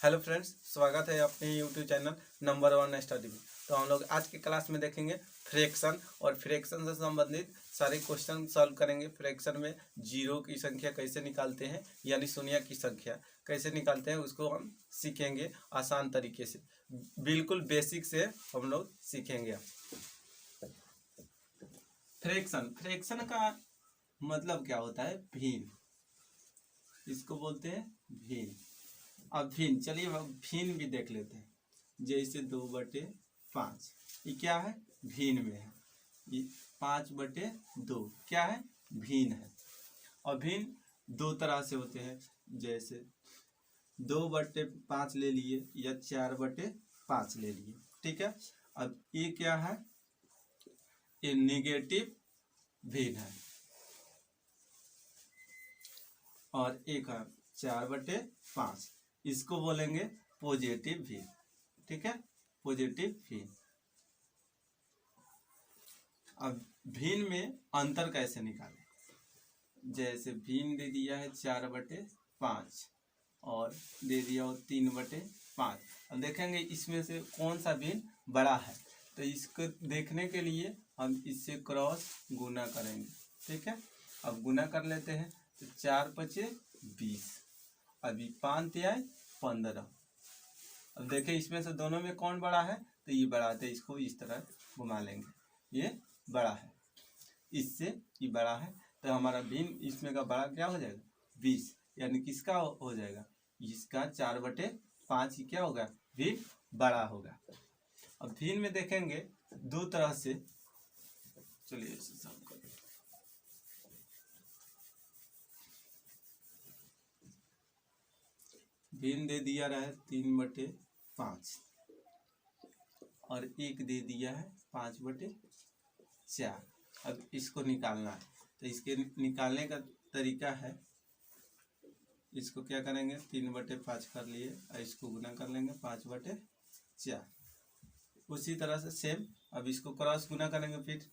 Hello friends, स्वागत है अपने यूट्यूब चैनल नंबर 1 स्टडी में। तो हम लोग आज के क्लास में देखेंगे फ्रैक्शन और फ्रैक्शन से संबंधित सारे क्वेश्चन सॉल्व करेंगे। फ्रैक्शन में जीरो की संख्या कैसे निकालते हैं, यानी शून्य की संख्या कैसे निकालते हैं, उसको हम सीखेंगे आसान तरीके से। बिल्कुल बेसिक से हम लोग सीखेंगे। फ्रैक्शन का मतलब क्या होता है? भिन्न, इसको बोलते हैं भिन्न। अब भिन्न, चलिए भिन्न भी देख लेते हैं। जैसे 2/5 ये क्या है? भिन्न में है। ये 5/2 क्या है? भिन्न है। और भिन्न दो तरह से होते हैं, जैसे 2/5 ले लिए या 4/5 ले लिए। ठीक है। अब ये क्या है? ये निगेटिव भिन्न है। और एक है 4/5, इसको बोलेंगे पॉजिटिव भिन्न। ठीक है, पॉजिटिव भिन्न। अब भिन्न में अंतर कैसे निकालें? जैसे भिन्न दे दिया है 4/5 और दे दिया हो 3/5। अब देखेंगे इसमें से कौन सा भिन्न बड़ा है, तो इसको देखने के लिए हम इससे क्रॉस गुना करेंगे। ठीक है, अब गुना कर लेते हैं। तो 4×5 = 20, अभी 5 आए 15। अब देखें इसमें से दोनों में कौन बड़ा है, तो ये बड़ा है, तो इसको इस तरह घुमा लेंगे, ये बड़ा है, इससे ये बड़ा है। तो हमारा भिन्न इसमें का बड़ा क्या हो जाएगा? 20, यानी किसका हो जाएगा? इसका 4/5 क्या होगा? भिन्न बड़ा होगा। अब भिन्न में देखेंगे दो तरह से, चलिए इसे सॉल्व करें। भिन्न दे दिया रहा है 3/5 और एक दे दिया है 5/4। अब इसको निकालना है, तो इसके निकालने का तरीका है, इसको क्या करेंगे? 3/5 कर लिए और इसको गुना कर लेंगे 5/4। उसी तरह से सेम, अब इसको क्रॉस गुना करेंगे, फिर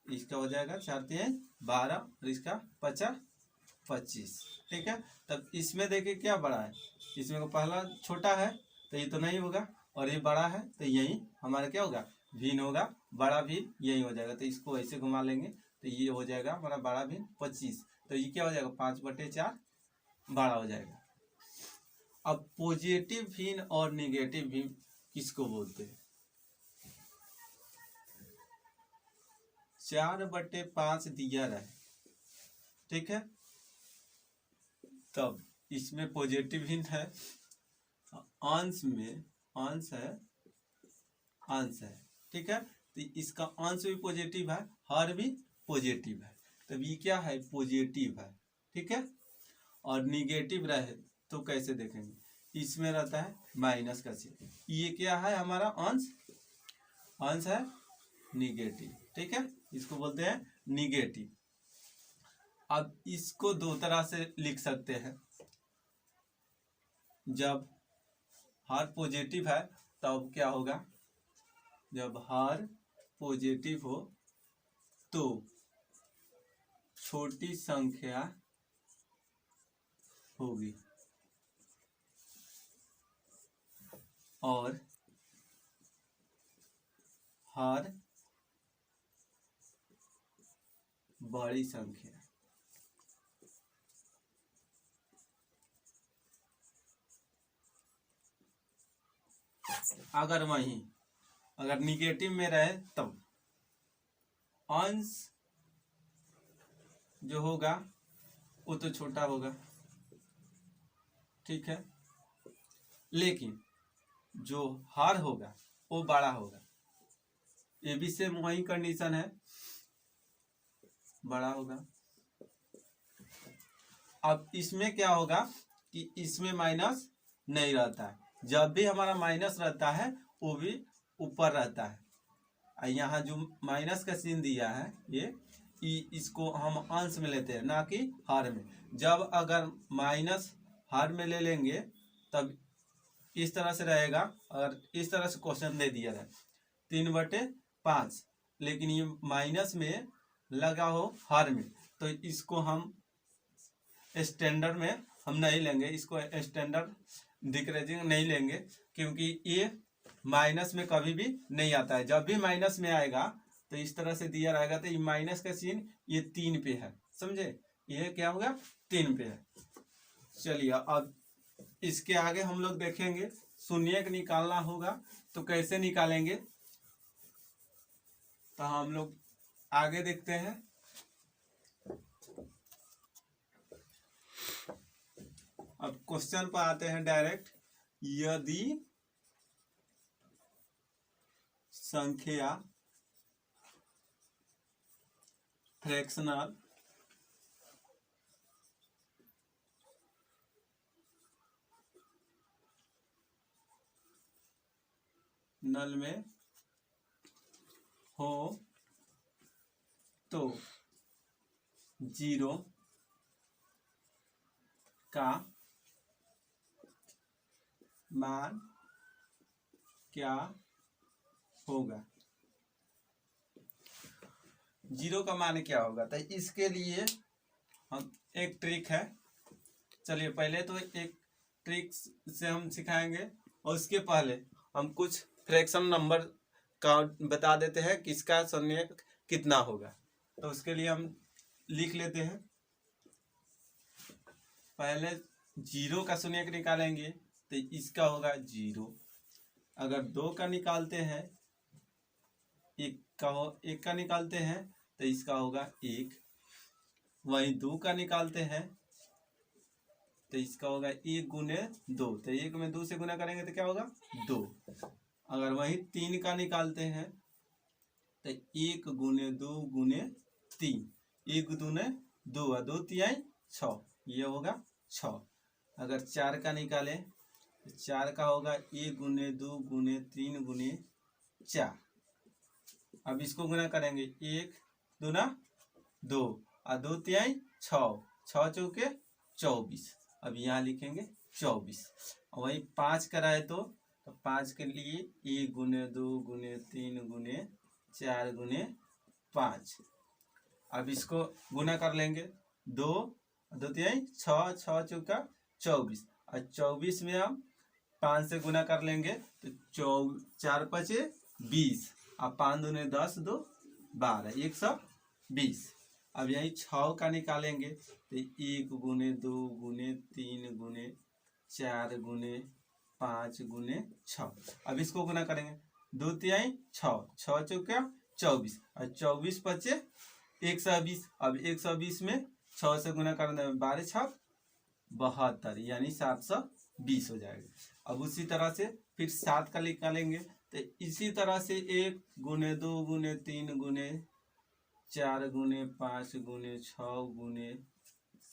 इसका हो जाएगा 4×3 = 12 और इसका 5×5 = 25। ठीक है, तब इसमें देखिए क्या बड़ा है? इसमें को पहला छोटा है तो ये तो नहीं होगा, और ये बड़ा है तो यही हमारा क्या होगा? भिन्न होगा, बड़ा भिन्न यही हो जाएगा। तो इसको ऐसे घुमा लेंगे तो ये हो जाएगा हमारा बड़ा भिन्न 25। तो ये क्या हो जाएगा? 5/4 बड़ा हो जाएगा। अब पॉजिटिव भिन्न और निगेटिव भिन्न किसको बोलते हैं? 4/5 दिया रहे, ठीक है, तब इसमें पॉजिटिव भिन्न है, अंश में अंश है। ठीक है, तो इसका अंश भी पॉजिटिव है, हर भी पॉजिटिव है, तब ये क्या है? पॉजिटिव है। ठीक है, और निगेटिव रहे तो कैसे देखेंगे? इसमें रहता है माइनस का चिन्ह, ये क्या है? हमारा अंश है निगेटिव। ठीक है, इसको बोलते हैं निगेटिव। अब इसको दो तरह से लिख सकते हैं। जब हर पॉजिटिव है तब क्या होगा? जब हर पॉजिटिव हो तो छोटी संख्या होगी और हर बड़ी संख्या। अगर निगेटिव में रहे तब अंश जो होगा वो तो छोटा होगा, ठीक है, लेकिन जो हर होगा वो बड़ा होगा। ये भी सेम वही कंडीशन है, बड़ा होगा। अब इसमें क्या होगा कि इसमें माइनस नहीं रहता है, जब भी हमारा माइनस रहता है वो भी ऊपर रहता है। यहाँ जो माइनस का चिन्ह दिया है ये इसको हम अंश में लेते हैं, ना कि हर में। जब अगर माइनस हर में ले लेंगे तब इस तरह से रहेगा। अगर इस तरह से क्वेश्चन दे दिया है 3/5, लेकिन ये माइनस में लगा हो हर में, तो इसको हम स्टैंडर्ड में हम नहीं लेंगे, इसको स्टैंडर्ड डिक्रीजिंग नहीं लेंगे, क्योंकि ये माइनस में कभी भी नहीं आता है। जब भी माइनस में आएगा तो इस तरह से दिया रहेगा, तो ये माइनस का चिन्ह ये 3 पे है, समझे, ये क्या होगा 3 पे है। चलिए अब इसके आगे हम लोग देखेंगे शून्यक निकालना होगा तो कैसे निकालेंगे, तो हम लोग आगे देखते हैं। अब क्वेश्चन पर आते हैं डायरेक्ट। यदि संख्या फ्रैक्शनल नल में हो तो 0 का मान क्या होगा। 0 का मान क्या होगा, तो इसके लिए हम एक ट्रिक है। चलिए पहले तो एक ट्रिक से हम सिखाएंगे, और उसके पहले हम कुछ फ्रैक्शन नंबर का बता देते हैं किसका शून्य कितना होगा। तो उसके लिए हम लिख लेते हैं। पहले 0 का शून्य निकालेंगे तो इसका होगा 0। अगर 2 का निकालते हैं, 1 का निकालते हैं तो इसका होगा 1। वहीं 2 का निकालते हैं तो इसका होगा 1 गुने 2, तो 1 में 2 से गुना करेंगे तो क्या होगा 2। अगर वहीं 3 का निकालते हैं तो 1 गुने 2 गुने 3, 1 दूने 2 और 2 तिहाई 6, ये होगा 6। अगर 4 का निकालें तो 4 का होगा 1 गुने 2 गुने 3 गुने 4। अब इसको गुना करेंगे, 1 दूना 2 और 2 तिहाई 6, 6 चौके 24। अब यहाँ लिखेंगे 24। वही 5 कराए तो 5 के लिए 1 गुने 2 गुने 3 गुने 4 गुने 5। अब इसको गुना कर लेंगे, 2 2 तिहाई 6, 6 चौका 24, और 24 में हम 5 से गुना कर लेंगे तो 4 पचे 20, और 5 दूने 10 2 12, 120। अब यही 6 का निकालेंगे तो 1 गुने 2 गुने 3 गुने 4 गुने 5 गुने 6। अब इसको गुना करेंगे, 2 तिहाई 6, 6 चौका 24, और 24 पचे 120। अब 120 में 6 से गुना करना, 12 6 72, यानी 720 हो जाएगा। अब उसी तरह से फिर 7 का निकालेंगे तो इसी तरह से 1 गुने 2 गुने 3 गुने 4 गुने 5 गुने 6 गुने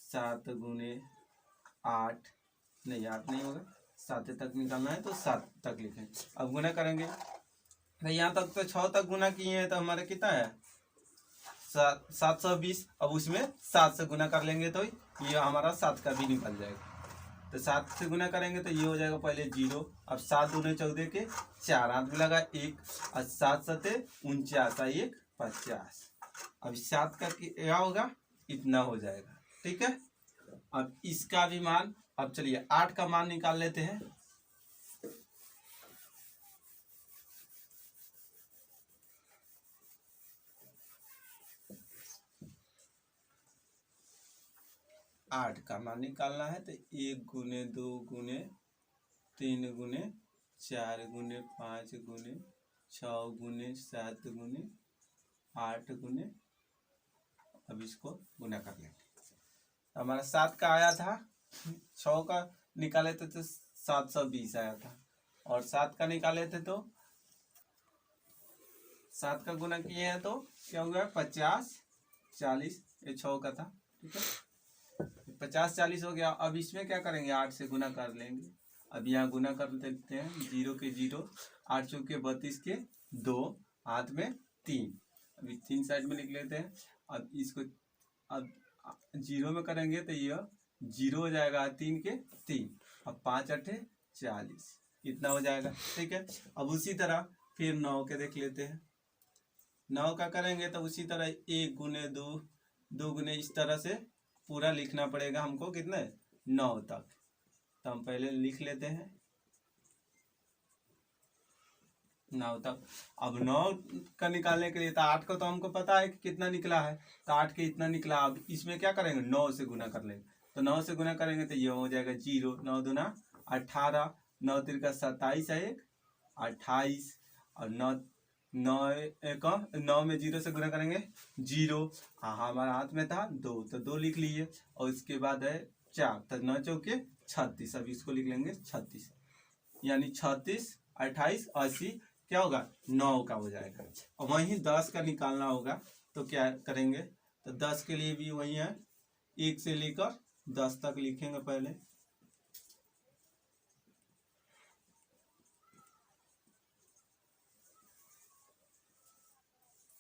7 गुने 8, नहीं 8 नहीं होगा, 7 तक निकालना है तो 7 तक लिखें। अब गुना करेंगे तो यहाँ तक तो 6 तक गुना किए हैं तो हमारा कितना है 720। अब उसमें 7 से गुना कर लेंगे तो ये हमारा 7 का भी निकल जाएगा। तो 7 से गुना करेंगे तो ये हो जाएगा पहले 0। अब 7 दूने 14 के 4, हाथ में लगा 1, और 7 सते 49, 1 50। अब 7 का क्या होगा, इतना हो जाएगा, ठीक है। अब इसका भी मान, अब चलिए 8 का मान निकाल लेते हैं। आठ का मान निकालना है तो 1 गुने 2 गुने 3 गुने 4 गुने 5 गुने 6 गुने 7 गुने 8 गुने, अब इसको गुना कर लेंगे। हमारा 7 का आया था, 6 का निकाले थे तो 720 आया था, और 7 का निकाले थे तो 7 का गुना किए हैं तो क्या हो गया 50 40, ये 6 का था, ठीक है, 50 40 हो गया। अब इसमें क्या करेंगे, 8 से गुना कर लेंगे। अब यहाँ गुना कर देते हैं, 0 के 0, 8 चौके 32 के 2, हाथ में 3, अभी 3 साइड में लिख लेते हैं। अब इसको अब 0 में करेंगे तो यह 0 हो जाएगा, 3 के 3, अब 5 8 40, इतना हो जाएगा, ठीक है। अब उसी तरह फिर 9 के देख लेते हैं। 9 का करेंगे तो उसी तरह 1 गुने 2 2 गुने, इस तरह से पूरा लिखना पड़ेगा हमको, कितने 9 तक। तो हम पहले लिख लेते हैं 9 तक। अब 9 का निकालने के लिए तो 8 का तो हमको पता है कि कितना निकला है, तो 8 के इतना निकला। अब इसमें क्या करेंगे, 9 से गुना कर लेंगे, तो 9 से गुना करेंगे तो ये हो जाएगा 0, 9 दूना 18, 9 तिरका 27 है 1 28, और 9 में 0 से गुना करेंगे 0। हाँ हमारा हाथ में था 2, तो 2 लिख लीजिए, और इसके बाद है 4, तो 9 चौके 36, अब इसको लिख लेंगे 36, यानी 36 28 80 क्या होगा 9 का हो जाएगा। और वहीं 10 का निकालना होगा, तो क्या करेंगे, तो 10 के लिए भी वही है, 1 से लेकर 10 तक लिखेंगे पहले।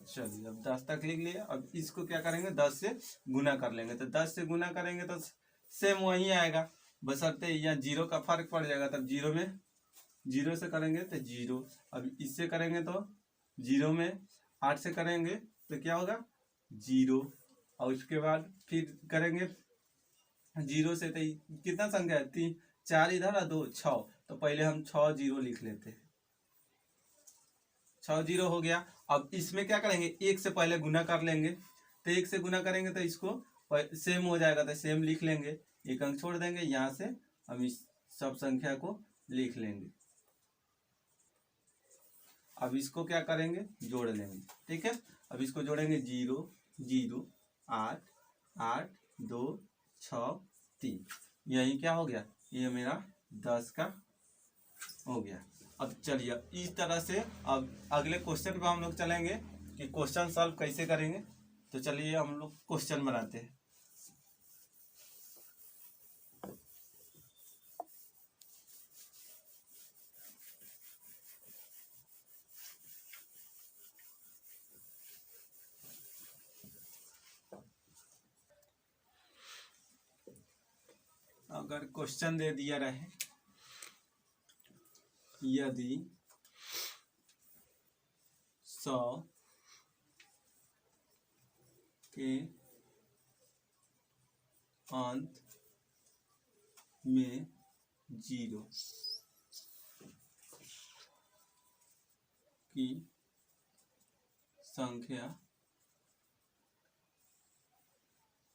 चलिए अब 10 तक लिख लिए। अब इसको क्या करेंगे, 10 से गुना कर लेंगे, तो 10 से गुना करेंगे तो सेम वही आएगा, बशर्ते यहाँ 0 का फर्क पड़ जाएगा, तब 0 में 0 से करेंगे तो 0। अब इससे करेंगे तो 0 में 8 से करेंगे तो क्या होगा 0, और उसके बाद फिर करेंगे 0 से, तो कितना संख्या है 3 4 इधर और 2 6, तो पहले हम 6 0 लिख लेते हैं, 6 0 हो गया। अब इसमें क्या करेंगे, 1 से पहले गुना कर लेंगे, तो 1 से गुना करेंगे तो इसको सेम हो जाएगा, तो सेम लिख लेंगे, एक अंक छोड़ देंगे, यहाँ से हम इस सब संख्या को लिख लेंगे। अब इसको क्या करेंगे, जोड़ लेंगे, ठीक है। अब इसको जोड़ेंगे 0 0 8 8 2 6 3, यही क्या हो गया, ये मेरा 10 का हो गया। अब चलिए इस तरह से अब अगले क्वेश्चन पे हम लोग चलेंगे कि क्वेश्चन सॉल्व कैसे करेंगे। तो चलिए हम लोग क्वेश्चन बनाते हैं। अगर क्वेश्चन दे दिया रहे, यदि 100 के अंत में 0 की संख्या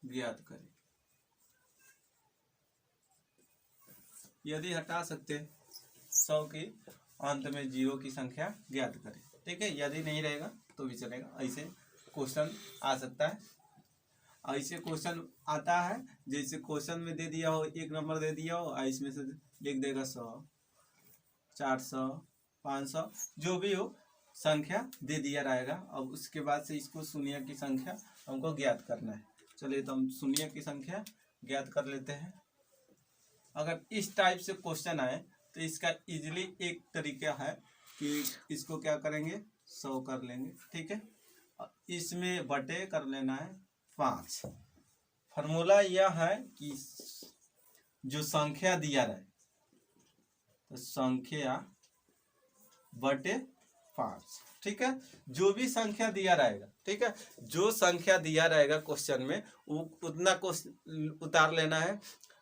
ज्ञात करें। यदि हटा सकते 100 के अंत में 0 की संख्या ज्ञात करें, ठीक है। यदि नहीं रहेगा तो भी चलेगा, ऐसे क्वेश्चन आ सकता है। ऐसे क्वेश्चन आता है जैसे क्वेश्चन में दे दिया हो, एक नंबर दे दिया हो, इसमें से लिख देगा 100 400 500 जो भी हो संख्या दे दिया रहेगा। अब उसके बाद से इसको शून्य की संख्या हमको ज्ञात करना है। चलिए तो हम शून्य की संख्या ज्ञात कर लेते हैं। अगर इस टाइप से क्वेश्चन आए तो इसका इजीली एक तरीका है कि इसको क्या करेंगे 100 कर लेंगे, ठीक है। इसमें बटे कर लेना है 5। फॉर्मूला यह है कि जो संख्या दिया रहे तो संख्या बटे 5, ठीक है। जो भी संख्या दिया रहेगा, ठीक है, जो संख्या दिया रहेगा क्वेश्चन में उतना को उतार लेना है,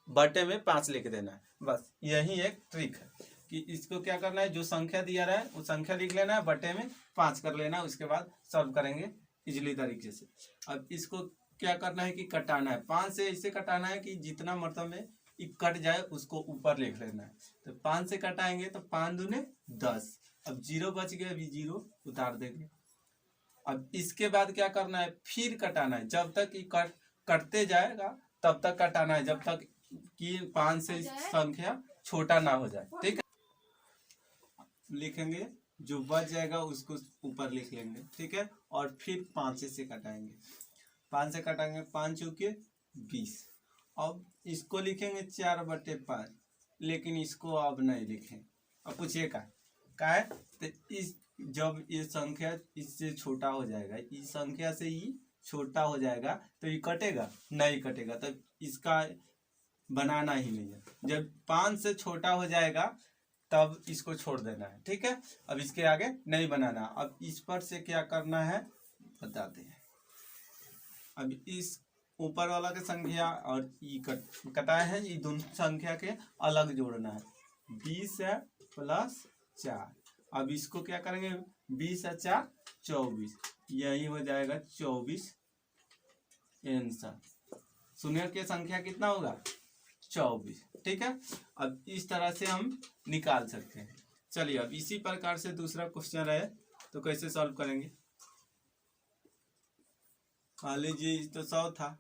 बटे में 5 लिख देना है। बस यही एक ट्रिक है कि इसको क्या करना है, जो संख्या दिया रहा है वो संख्या लिख लेना है, बटे में 5 कर लेना है, उसके बाद सॉल्व करेंगे इजीली तरीके से। अब इसको क्या करना है कि कटाना है, 5 से ऐसे कटाना है कि जितना मतलब में कट जाए उसको ऊपर लिख लेना है। तो 5 से कटाएंगे तो 5 दूने 10, अब 0 बच गया, अभी 0 उतार देंगे। अब इसके बाद क्या करना है, फिर कटाना है, जब तक कि कटते जाएगा तब तक कटाना है, जब तक कि 5 से संख्या छोटा ना हो जाए, ठीक है। लिखेंगे, जो बच जाएगा उसको ऊपर लिख लेंगे, ठीक है। और फिर 5 से कटाएंगे, 5 से कटाएंगे, 5 चौके 20। अब इसको लिखेंगे 4/5, लेकिन इसको अब नहीं लिखें। अब पूछिए का है, तो इस जब ये संख्या इससे छोटा हो जाएगा, इस संख्या से ही छोटा हो जाएगा तो ये कटेगा नहीं, कटेगा, तब इसका बनाना ही नहीं है। जब 5 से छोटा हो जाएगा तब इसको छोड़ देना है, ठीक है। अब इसके आगे नहीं बनाना। अब इस पर से क्या करना है बताते हैं। अब इस ऊपर वाला के संख्या और ई कटाए है, ये दोनों संख्या के अलग जोड़ना है। 20 है प्लस 4। अब इसको क्या करेंगे, 20 है 4 24, यही हो जाएगा 24 आंसर। शून्य की संख्या कितना होगा 24। ठीक है, अब इस तरह से हम निकाल सकते हैं। चलिए अब इसी प्रकार से दूसरा क्वेश्चन रहे तो कैसे सॉल्व करेंगे। मान लीजिए तो 100 था,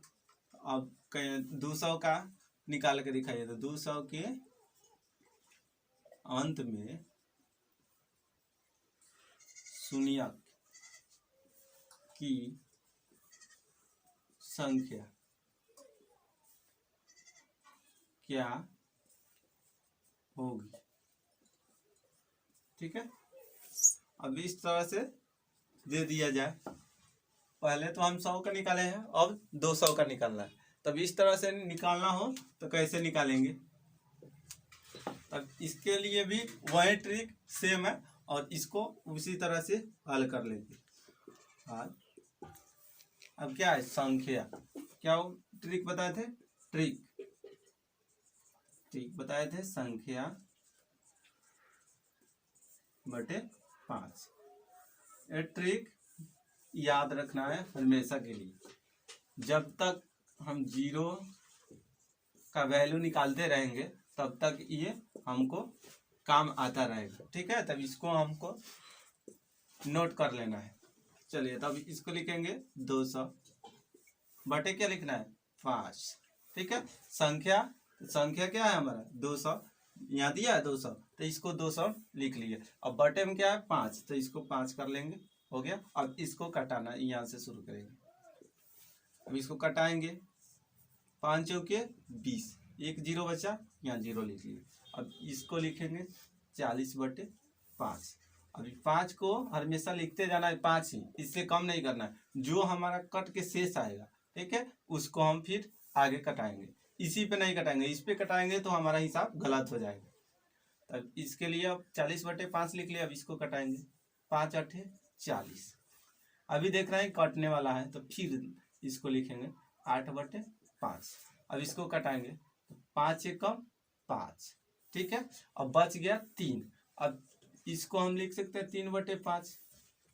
अब 200 का निकाल के दिखाइए। तो 200 के अंत में शून्यक की संख्या क्या होगी। ठीक है, अब इस तरह से दे दिया जाए। पहले तो हम 100 का निकाले हैं, अब 200 का निकालना है। तब इस तरह से निकालना हो तो कैसे निकालेंगे। अब इसके लिए भी वही ट्रिक सेम है और इसको उसी तरह से हल कर लेंगे। अब क्या है संख्या, क्या वो ट्रिक बताए थे, ट्रिक बताए थे, संख्या बटे 5। ये ट्रिक याद रखना है हमेशा के लिए। जब तक हम 0 का वैल्यू निकालते रहेंगे तब तक ये हमको काम आता रहेगा। ठीक है, तब इसको हमको नोट कर लेना है। चलिए तब इसको लिखेंगे 200 बटे क्या लिखना है 5। ठीक है, संख्या क्या है हमारा 200, यहाँ दिया है 200, तो इसको 200 लिख लिए। अब बटे में क्या है 5, तो इसको 5 कर लेंगे, हो गया। अब इसको कटाना यहाँ से शुरू करेंगे। अब इसको कटाएंगे, 5 चौके 20, एक 0 बचा, यहाँ 0 लिख लिए। अब इसको लिखेंगे 40 बटे 5। अभी 5 को हमेशा लिखते जाना है 5 ही, इससे कम नहीं करना है। जो हमारा कट के शेष आएगा, ठीक है, उसको हम फिर आगे कटाएंगे। इसी पे नहीं कटाएंगे, इस पे कटाएंगे तो हमारा हिसाब गलत हो जाएगा। तब इसके लिए अब 40 बटे 5 लिख लिया। अब इसको कटाएंगे, 5 8 40। अभी देख रहे हैं कटने वाला है, तो फिर इसको लिखेंगे 8 बटे 5। अब इसको कटाएंगे, 5 एकम 5। ठीक है, अब बच गया 3। अब इसको हम लिख सकते हैं 3 बटे 5,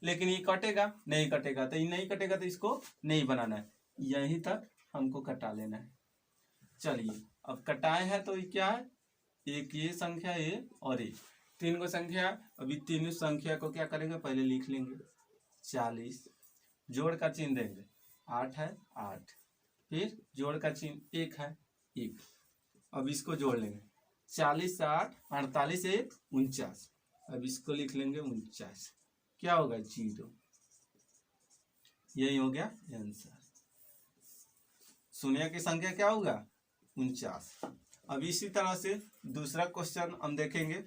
लेकिन ये कटेगा नहीं, कटेगा तो ये नहीं कटेगा, तो इसको नहीं बनाना है, यहीं तक हमको कटा लेना है। चलिए अब कटाए हैं तो ये क्या है, एक ये संख्या है और एक 3 को संख्या। अभी तीनों संख्या को क्या करेंगे, पहले लिख लेंगे 40, जोड़ का चिन्ह देंगे, 8 है 8, फिर जोड़ का चिन्ह 1 है 1। अब इसको जोड़ लेंगे, 40 8 48 1 49। अब इसको लिख लेंगे 49, क्या होगा 0। यही हो गया आंसर। शून्य की संख्या क्या होगा 49। अब इसी तरह से दूसरा क्वेश्चन हम देखेंगे।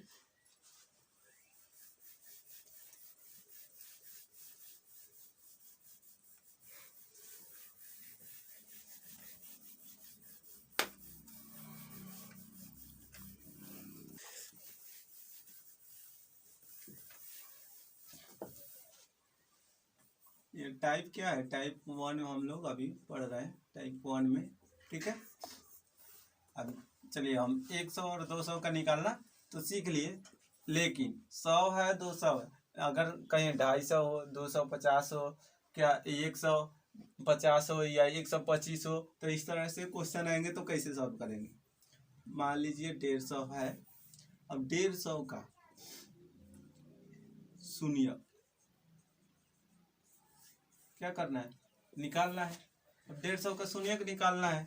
ये टाइप क्या है, टाइप 1 में हम लोग अभी पढ़ रहे हैं, टाइप 1 में। ठीक है, अब चलिए हम 100 और 200 का निकालना तो सीख लिए, लेकिन 100 है 200 है, अगर कहीं 250 हो, 250 हो, क्या 150 हो या 125 हो, तो इस तरह से क्वेश्चन आएंगे तो कैसे सॉल्व करेंगे। मान लीजिए 150 है, अब 150 का शून्य क्या करना है, निकालना है। अब 150 का शून्य निकालना है,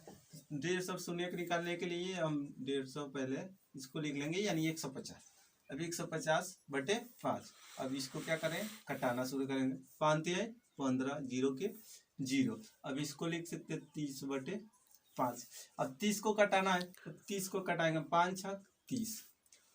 150 शून्य निकालने के लिए हम 150 पहले इसको लिख लेंगे, यानी 150। अब 150 बटे 5। अब इसको क्या करें, कटाना शुरू करेंगे। 5 है 15, 0 के 0। अब इसको लिख सकते 30 बटे 5। अब 30 को कटाना है, तो 30 को कटाएंगे, 5 6 30।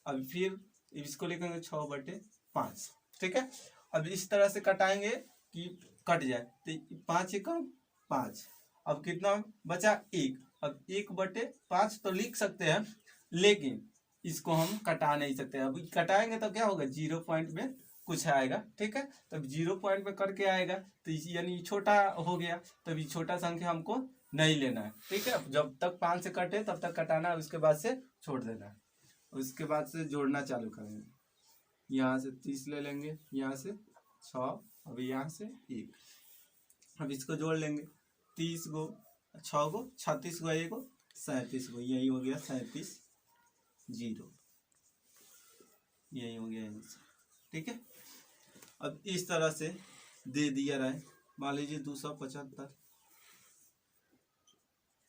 अब फिर इसको लिखेंगे 6 बटे 5। ठीक है, अब इस तरह से कटाएंगे कि कट जाए, तो 5 एकम 5। अब कितना बचा 1। अब 1 बटे 5 तो लिख सकते हैं, लेकिन इसको हम कटा नहीं सकते। अब कटाएंगे तो क्या होगा, 0 पॉइंट में कुछ आएगा। ठीक है, तब 0 पॉइंट में करके आएगा, तो यानी छोटा हो गया, तब ये छोटा संख्या हमको नहीं लेना है, ठीक है। जब तक 5 से कटे तब तक कटाना है, उसके बाद से छोड़ देना है। उसके बाद से जोड़ना चालू करेंगे। यहाँ से 30 ले लेंगे, यहाँ से 6, अभी यहाँ से 1। अब इसको जोड़ लेंगे। 30 गो 6 गो 36 गो 1 गो 37 गो, यही हो गया 37 0, यही हो गया आंसर, ठीक है। अब इस तरह से दे दिया रहा है। मान लीजिए 275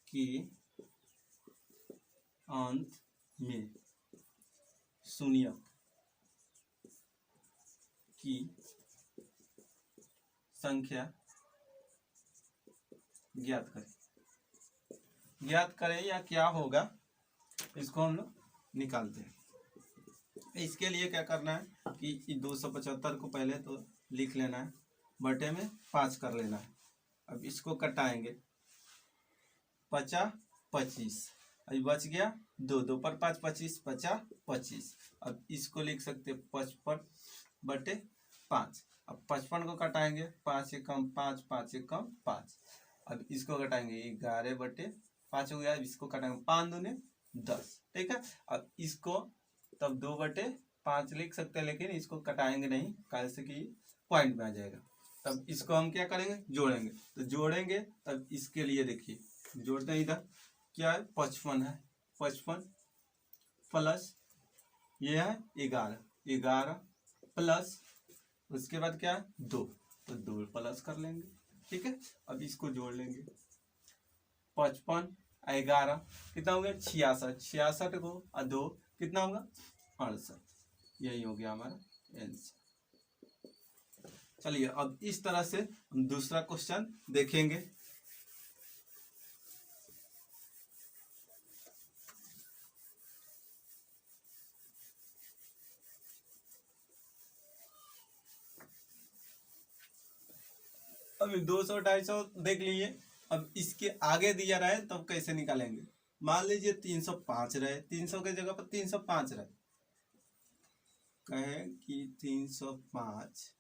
के अंत में शून्य की संख्या ज्ञात करें या क्या होगा, इसको हम लोग निकालते हैं। इसके लिए क्या करना है कि 275 को पहले तो लिख लेना है, बटे में 5 कर लेना है। अब इसको कटाएंगे, 50 25, अभी बच गया 2, 2 पर 5 25, 50 25। अब इसको लिख सकते 55 बटे 5। अब 55 को कटाएंगे, 5 से कम 5, 5 से कम 5। अब इसको कटाएंगे 11 बटे 5 हो गया। इसको कटाएंगे 5 दूने 10, ठीक है। अब इसको तब 2 बटे 5 लिख सकते हैं, लेकिन इसको कटाएंगे नहीं, कैसे कि पॉइंट में आ जाएगा। तब इसको हम क्या करेंगे, जोड़ेंगे। तो जोड़ेंगे तब इसके लिए देखिए जोड़ते हैं, इधर क्या है 55 है, 55 प्लस ये है 11, 11 प्लस उसके बाद क्या है 2, तो 2 प्लस कर लेंगे, ठीक है। अब इसको जोड़ लेंगे, 55 11 कितना हो गया 66, 66 को 2 कितना होगा 68, यही हो गया हमारा आंसर। चलिए अब इस तरह से हम दूसरा क्वेश्चन देखेंगे। अभी 200 250 देख लीजिए। अब इसके आगे दिया रहे तब कैसे निकालेंगे। मान लीजिए 305 रहे, 300 के जगह पर 305 रहे, कहे कि 305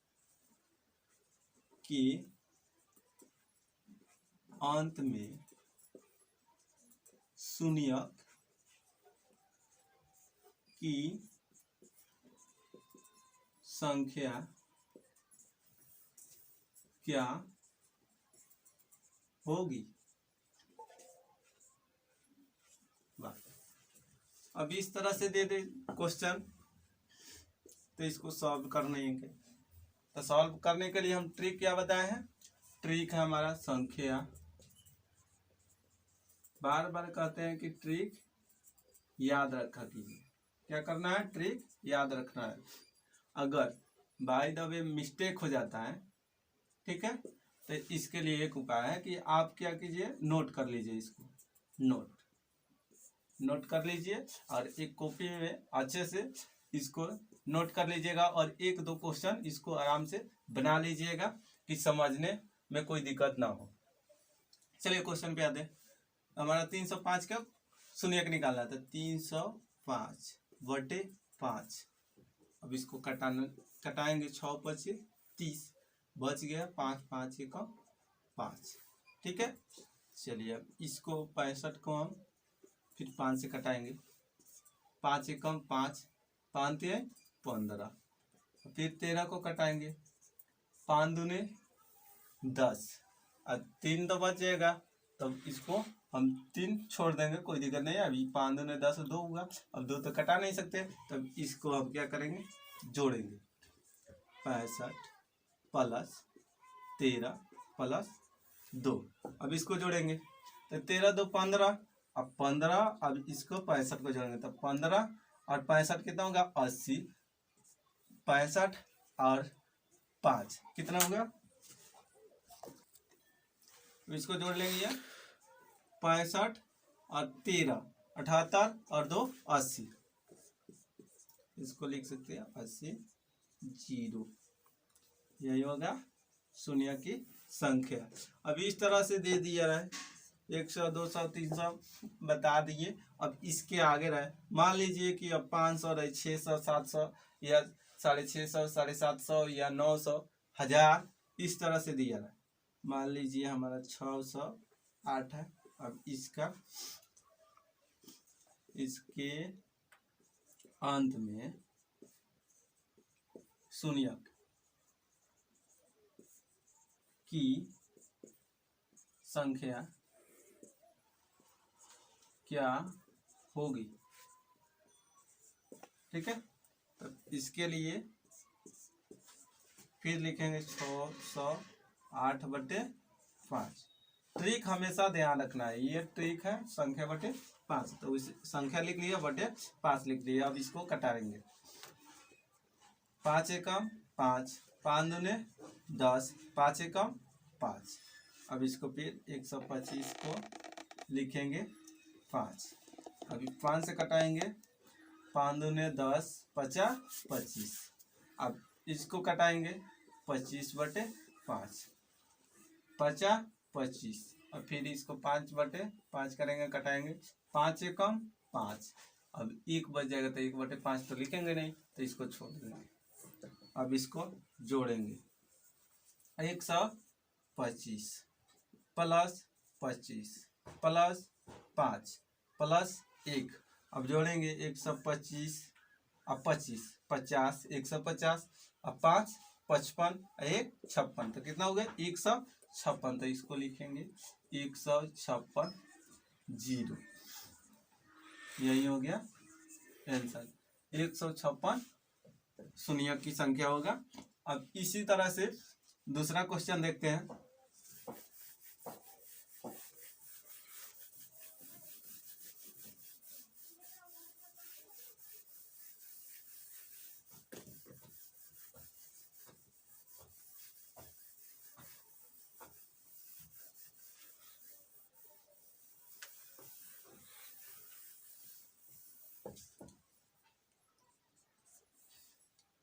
के अंत में शून्य की संख्या क्या होगी। अब इस तरह से दे दे क्वेश्चन, तो इसको सॉल्व करने के, तो सॉल्व करने के लिए हम ट्रिक क्या बताए हैं। ट्रिक है हमारा संख्या, बार बार कहते हैं कि ट्रिक याद रखा कीजिए। क्या करना है, ट्रिक याद रखना है। अगर बाय द वे मिस्टेक हो जाता है, ठीक है, तो इसके लिए एक उपाय है कि आप क्या कीजिए, नोट कर लीजिए, इसको नोट कर लीजिए और एक कॉपी में अच्छे से इसको नोट कर लीजिएगा और 1-2 क्वेश्चन इसको आराम से बना लीजिएगा कि समझने में कोई दिक्कत ना हो। चलिए क्वेश्चन पे आते हैं। हमारा 305 का शून्य का निकालना था, 305 बटे 5। अब इसको कटाएंगे 6 25 30, बच गया 5 5 का 5, ठीक है। चलिए अब इसको 65 को हम फिर 5 से कटाएंगे, 5 एकम 5, 5 है 15, फिर 13 को कटाएंगे, 5 दूने 10, अब 3 तो बच जाएगा, तब इसको हम 3 छोड़ देंगे, कोई दिक्कत नहीं है। अभी 5 दूने 10 2 होगा, अब 2 तो कटा नहीं सकते, तब इसको हम क्या करेंगे, जोड़ेंगे। 65 प्लस 13 प्लस 2, अब इसको जोड़ेंगे तो 13 2 15, अब 15, अब इसको 65 को जोड़ेंगे तो 15 और 65 कितना होगा 80, 65 और 5 कितना होगा, इसको जोड़ लेंगे, ये 65 और 13 78 और 2 80, इसको लिख सकते हैं 80 0, यही होगा शून्य की संख्या। अब इस तरह से दे दिया है 100 200 300 बता दिए। अब इसके आगे रहे, मान लीजिए कि अब 500 रहे, 600 700 या 650 750 या 900 1000, इस तरह से दिया है। मान लीजिए हमारा 608 है, अब इसके अंत में शून्यक की संख्या क्या होगी। ठीक है, तो इसके लिए फिर लिखेंगे 608/5। ट्रिक हमेशा ध्यान रखना है, ये ट्रिक है संख्या बटे 5। तो इस संख्या लिख लिया बटे 5 लिख लिया। अब इसको कटाएंगे। 5 एकम 5, 5 दूने 10, 5 एकम 5। अब इसको फिर 125 को लिखेंगे 5। अभी 5 से कटाएंगे। 5 दूने 10, 50, 25। अब इसको कटाएंगे 25/5, 50, 25। और फिर इसको 5/5 करेंगे, कटाएंगे। 5 एकम 5। अब 1 बच जाएगा तो 1/5 तो लिखेंगे नहीं, तो इसको छोड़ देंगे। अब इसको जोड़ेंगे। 125 प्लस 25 प्लस 5 प्लस 1। अब जोड़ेंगे 125, अब 25, 50, 150, अब 5, 55, 1, 56। तो कितना हो गया 156। तो इसको लिखेंगे 156 0। यही हो गया आंसर। 156 शून्य की संख्या होगा। अब इसी तरह से दूसरा क्वेश्चन देखते हैं।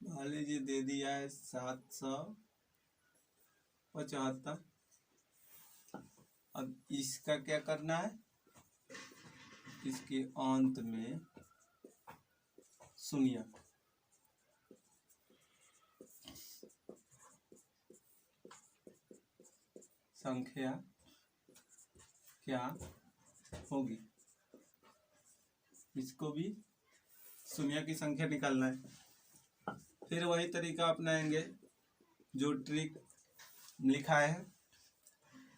मान लीजिए दे दिया है 775। अब इसका क्या करना है, इसके अंत में शून्य संख्या क्या होगी। इसको भी शून्य की संख्या निकालना है। फिर वही तरीका अपनाएंगे जो ट्रिक लिखा है।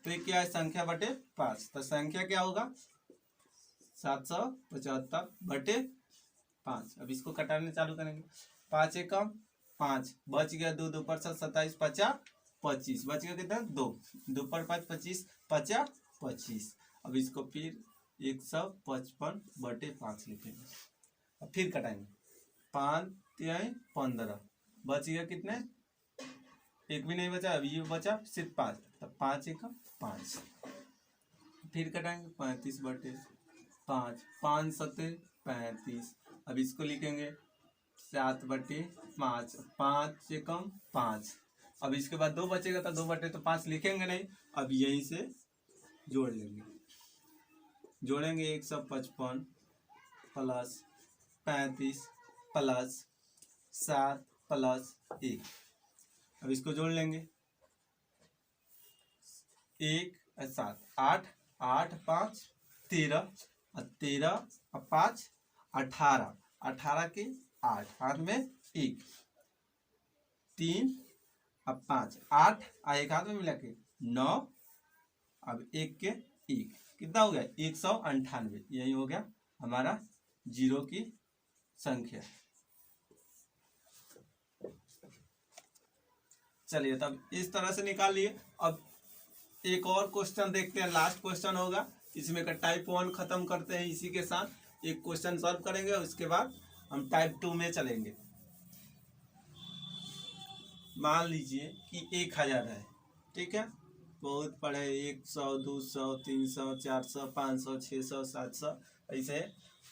ट्रिक क्या है, संख्या बटे 5। तो संख्या क्या होगा 775/5। अब इसको कटाने चालू करेंगे। 5 एकम 5, बच गया 2, 2 पर 7, 27, 50, 25। बच गया कितना 2, 2 पर 5, 25, 50, 25। अब इसको फिर 155/5 लिखेंगे। अब फिर कटाएंगे। 5 3 15, बच गया कितने, एक भी नहीं बचा। अभी ये बचा सिर्फ 5। तब 5 एकम 5। फिर कटाएंगे 35/5, 5 7 35। अब इसको लिखेंगे 7/5, 5 एकम 5। अब इसके बाद 2 बचेगा तो 2/5 लिखेंगे नहीं। अब यहीं से जोड़ लेंगे। जोड़ेंगे 155 प्लस 35 प्लस 7 प्लस 1। अब इसको जोड़ लेंगे। 1 7 8, 8 5 13, 13 और 5 18, 18 के 8, हाथ में 1, 3 अब 5 8 एक हाथ में मिला के 9। अब 1 के 1 कितना हो गया 198। यही हो गया हमारा 0 की संख्या। चलिए तब इस तरह से निकाल लिए। अब एक और क्वेश्चन देखते हैं, लास्ट क्वेश्चन होगा इसमें का टाइप 1 खत्म करते हैं। इसी के साथ एक क्वेश्चन सॉल्व करेंगे, उसके बाद हम टाइप 2 में चलेंगे। मान लीजिए कि 1000 है। ठीक है, बहुत पढ़े 100 200 300 400 500 600 700 ऐसे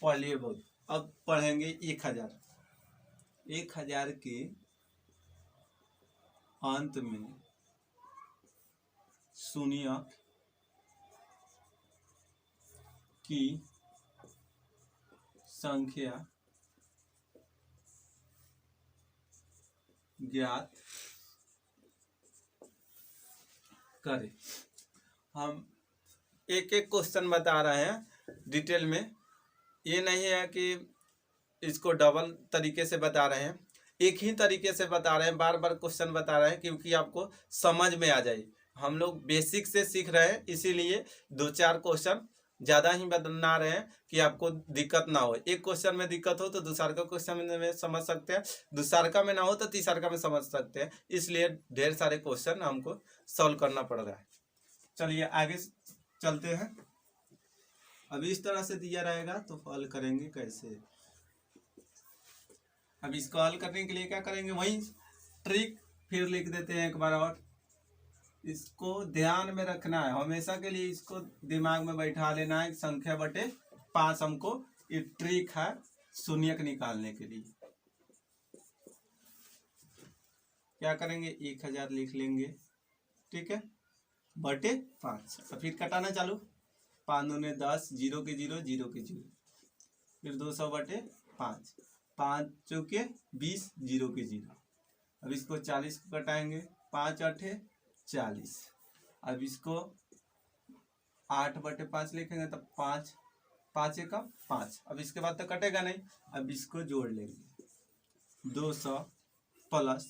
पढ़ लिए बहुत। अब पढ़ेंगे 1000। 1000 के अंत में शून्य की संख्या ज्ञात करें। हम एक एक क्वेश्चन बता रहे हैं डिटेल में, ये नहीं है कि इसको डबल तरीके से बता रहे हैं, एक ही तरीके से बता रहे हैं, बार बार क्वेश्चन बता रहे हैं क्योंकि आपको समझ में आ जाए। हम लोग बेसिक से सीख रहे हैं, इसीलिए 2-4 क्वेश्चन ज़्यादा ही बना रहे हैं कि आपको दिक्कत ना हो। एक क्वेश्चन में दिक्कत हो तो दूसरा का क्वेश्चन में समझ सकते हैं, दूसरा में ना हो तो तीसरा का में समझ सकते हैं, इसलिए ढेर सारे क्वेश्चन हमको सॉल्व करना पड़ रहा है। चलिए आगे चलते हैं। अब इस तरह से दिया रहेगा तो हल करेंगे कैसे। अब इसको हल करने के लिए क्या करेंगे, वही ट्रिक फिर लिख देते हैं एक बार और। इसको ध्यान में रखना है हमेशा के लिए, इसको दिमाग में बैठा लेना है। संख्या बटे 5 हमको ये ट्रिक है शून्यक निकालने के लिए। क्या करेंगे, 1000 लिख लेंगे, ठीक है, बटे 5। और फिर कटाना चालू, 5 दूने 10, 0 के 0, 0 के 0, फिर 200 बटे 5, 5 चौके 20, 0 के 0। अब इसको 40 को कटाएंगे, 5 8 40। अब इसको 8 बटे 5 लिखेंगे तो 5 5 का 5। अब इसके बाद तो कटेगा नहीं, अब इसको जोड़ लेंगे, 200 प्लस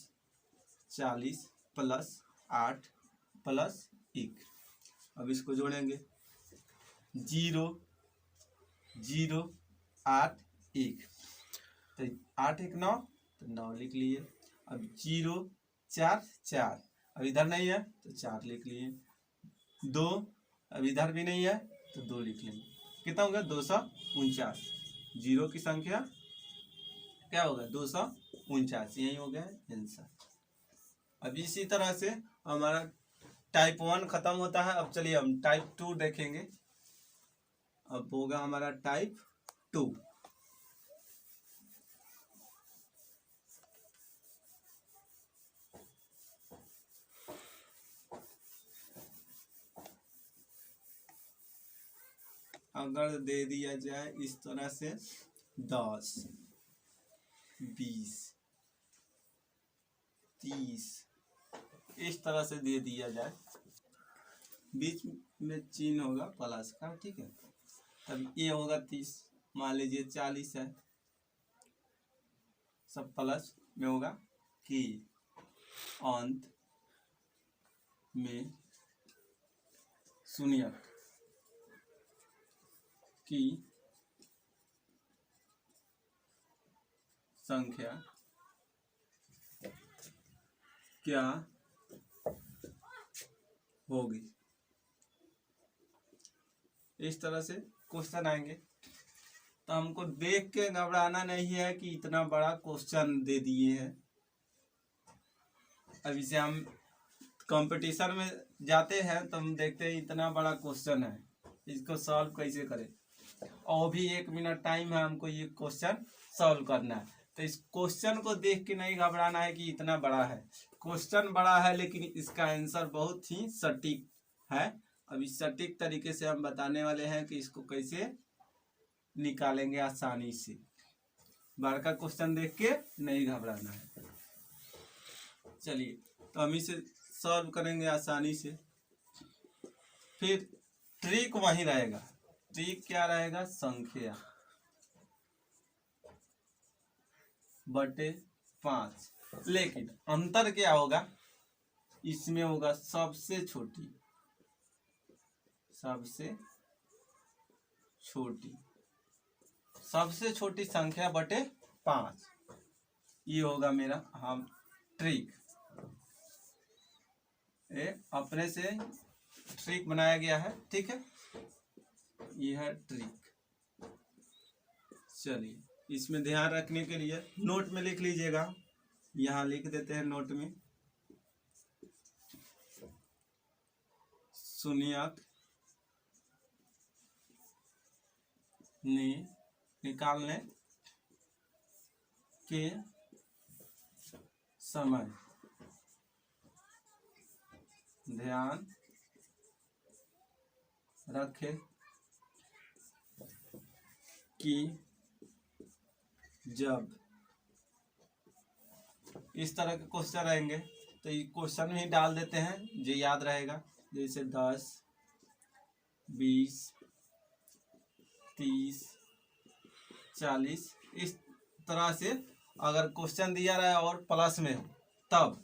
40 प्लस 8 प्लस 1। अब इसको जोड़ेंगे, 0 0 8 1, तो 8 1 9, तो 9 लिख लिए। अब 0 4 4, अब इधर नहीं है तो 4 लिख लिए। 2, अब इधर भी नहीं है तो 2 लिख लेंगे। कितना होगा, 249। जीरो की संख्या क्या होगा, 249, यही हो गया आंसर। अब इसी तरह से हमारा टाइप 1 खत्म होता है। अब चलिए हम टाइप 2 देखेंगे। अब होगा हमारा टाइप 2। अगर दे दिया जाए इस तरह से 10 20 30 इस तरह से दे दिया जाए, बीच में चिन्ह होगा प्लस का, ठीक है, तब ये होगा 30। मान लीजिए 40 है, सब प्लस में होगा कि अंत में शून्यक की संख्या क्या होगी। इस तरह से क्वेश्चन आएंगे, तो हमको देख के घबराना नहीं है कि इतना बड़ा क्वेश्चन दे दिए हैं। अब इसे हम कंपटीशन में जाते हैं तो हम देखते हैं इतना बड़ा क्वेश्चन है, इसको सॉल्व कैसे करें, और भी 1 मिनट टाइम है हमको ये क्वेश्चन सॉल्व करना है। तो इस क्वेश्चन को देख के नहीं घबराना है कि इतना बड़ा है। क्वेश्चन बड़ा है लेकिन इसका आंसर बहुत ही सटीक है। अब इस सटीक तरीके से हम बताने वाले हैं कि इसको कैसे निकालेंगे आसानी से। बार का क्वेश्चन देख के नहीं घबराना है। चलिए तो हम इसे सॉल्व करेंगे आसानी से। फिर ट्रिक वही रहेगा, ट्रिक क्या रहेगा, संख्या बटे 5, लेकिन अंतर क्या होगा, इसमें होगा सबसे छोटी संख्या बटे 5। ये होगा मेरा हम ट्रिक, अपने से ट्रिक बनाया गया है, ठीक है, ये है ट्रिक। चलिए इसमें ध्यान रखने के लिए नोट में लिख लीजिएगा, यहाँ लिख देते हैं नोट में, शून्यक निकालने के समय ध्यान रखें कि जब इस तरह के क्वेश्चन रहेंगे तो ये क्वेश्चन ही डाल देते हैं जो याद रहेगा, जैसे 10 20, 30, 40। इस तरह से अगर क्वेश्चन दिया रहा है और प्लस में हो तब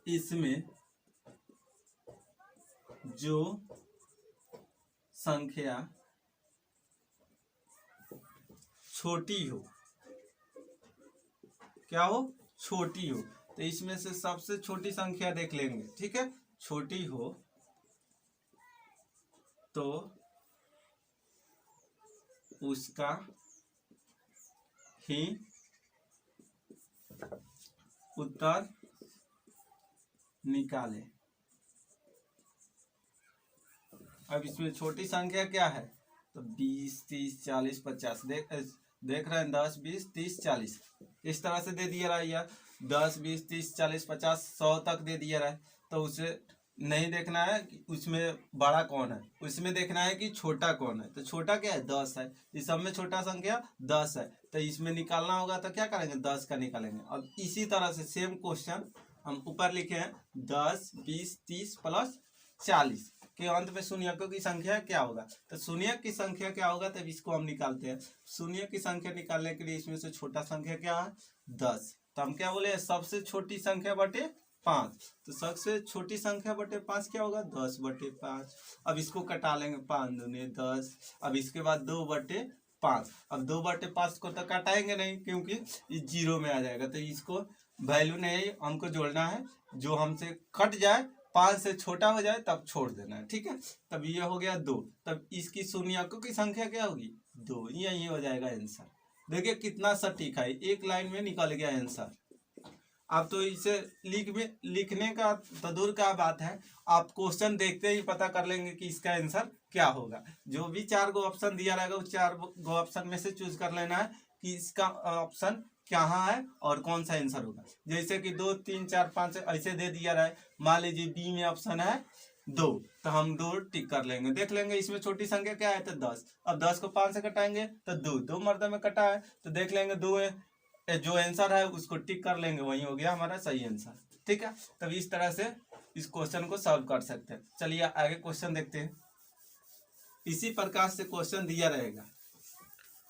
इसमें जो संख्या छोटी हो, क्या हो, छोटी हो, तो इसमें से सबसे छोटी संख्या देख लेंगे। ठीक है, छोटी हो तो उसका ही उत्तर निकालें। अब इसमें छोटी संख्या क्या है, तो 20, 30, 40, 50 देख रहे हैं, 10, 20, 30, 40 इस तरह से दे दिया रहा है यार। 10, 20, 30, 40, 50, 100 तक दे दिया रहा है, तो उसे नहीं देखना है कि उसमें बड़ा कौन है, उसमें देखना है कि छोटा कौन है। तो छोटा क्या है, 10 है। इस सब में छोटा संख्या 10 है, तो इसमें निकालना होगा तो क्या करेंगे, 10 का निकालेंगे। अब इसी तरह से सेम क्वेश्चन हम ऊपर लिखे हैं, 10, 20, 30 प्लस 40 के अंत में शून्यकों की संख्या क्या होगा। तो शून्य की संख्या क्या होगा, तब इसको हम निकालते हैं। शून्य की संख्या निकालने के लिए इसमें से छोटा संख्या क्या है, 10। तो हम क्या बोले, सबसे छोटी संख्या बटे 5। तो सबसे छोटी संख्या बटे 5 क्या होगा, 10 बटे 5। अब इसको कटा लेंगे, 5 दूनी 10। अब इसके बाद 2 बटे 5। अब 2 बटे 5 को तो कटाएंगे नहीं, क्योंकि ये 0 में आ जाएगा, तो इसको वैल्यू नहीं हमको जोड़ना है। जो हमसे कट जाए, 5 से छोटा हो जाए तब छोड़ देना है। ठीक है, तब ये हो गया 2। तब इसकी शून्यकों की संख्या क्या होगी, 2। यही हो जाएगा आंसर। देखिए कितना सटीक है, एक लाइन में निकल गया आंसर। आप तो इसे लिखने का तो दूर का बात है, आप क्वेश्चन देखते ही पता कर लेंगे कि इसका आंसर क्या होगा। जो भी 4 गो ऑप्शन दिया रहेगा, उस 4 गो ऑप्शन में से चूज कर लेना है कि इसका ऑप्शन कहाँ है और कौन सा आंसर होगा। जैसे कि 2, 3, 4, 5 ऐसे दे दिया रहा है, मान लीजिए बी में ऑप्शन है 2, तो हम 2 टिक कर लेंगे। देख लेंगे इसमें छोटी संख्या क्या है, तो 10। अब 10 को 5 से कटाएंगे तो 2 मर्दों में कटा है, तो देख लेंगे 2 है, जो आंसर है उसको टिक कर लेंगे, वही हो गया हमारा सही आंसर। ठीक है, तब इस तरह से इस क्वेश्चन को सॉल्व कर सकते हैं। चलिए आगे क्वेश्चन देखते हैं। इसी प्रकार से क्वेश्चन दिया रहेगा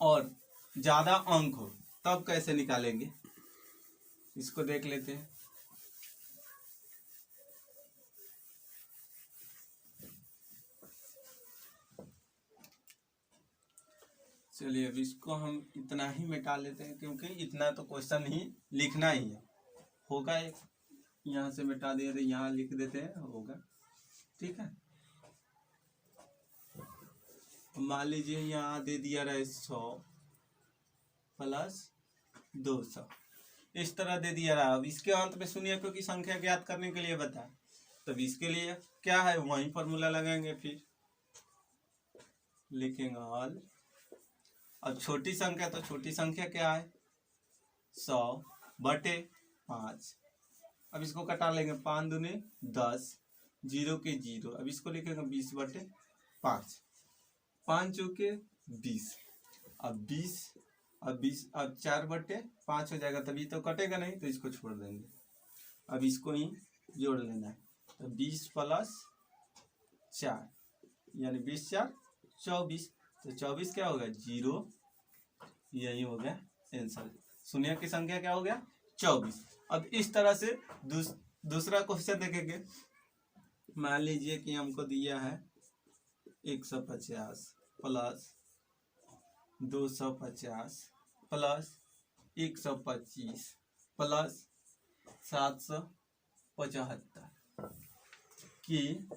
और ज्यादा अंक हो तब कैसे निकालेंगे, इसको देख लेते हैं। चलिए अब इसको हम इतना ही मिटा लेते हैं, क्योंकि इतना तो क्वेश्चन ही लिखना ही है, होगा एक। यहाँ से मिटा दिए तो यहाँ लिख देते हैं, होगा। ठीक है, मान लीजिए यहाँ दे दिया रहा है 100 प्लस 200, इस तरह दे दिया रहा है। अब इसके अंत में शून्यकों की संख्या ज्ञात करने के लिए बता, तब इसके लिए क्या है, वही फॉर्मूला लगाएंगे, फिर लिखेंगे हल। अब छोटी संख्या, तो छोटी संख्या क्या है, 100 बटे 5। अब इसको कटा लेंगे, 5 दूनी 10, 0 के 0। अब इसको लिखेंगे 20 बटे 5, 5 चौके 20। अब 20, अब 4 बटे 5 हो जाएगा, तभी तो कटेगा नहीं, तो इसको छोड़ देंगे। अब इसको ही जोड़ लेना है, तो 20 प्लस 4 यानी 20 4 24। तो 24 क्या होगा, 0। यही हो गया आंसर। शून्य की संख्या क्या हो गया, 24। अब इस तरह से दूसरा क्वेश्चन देखेंगे। मान लीजिए कि हमको दिया है 150 प्लस 250 प्लस 125 प्लस 775 की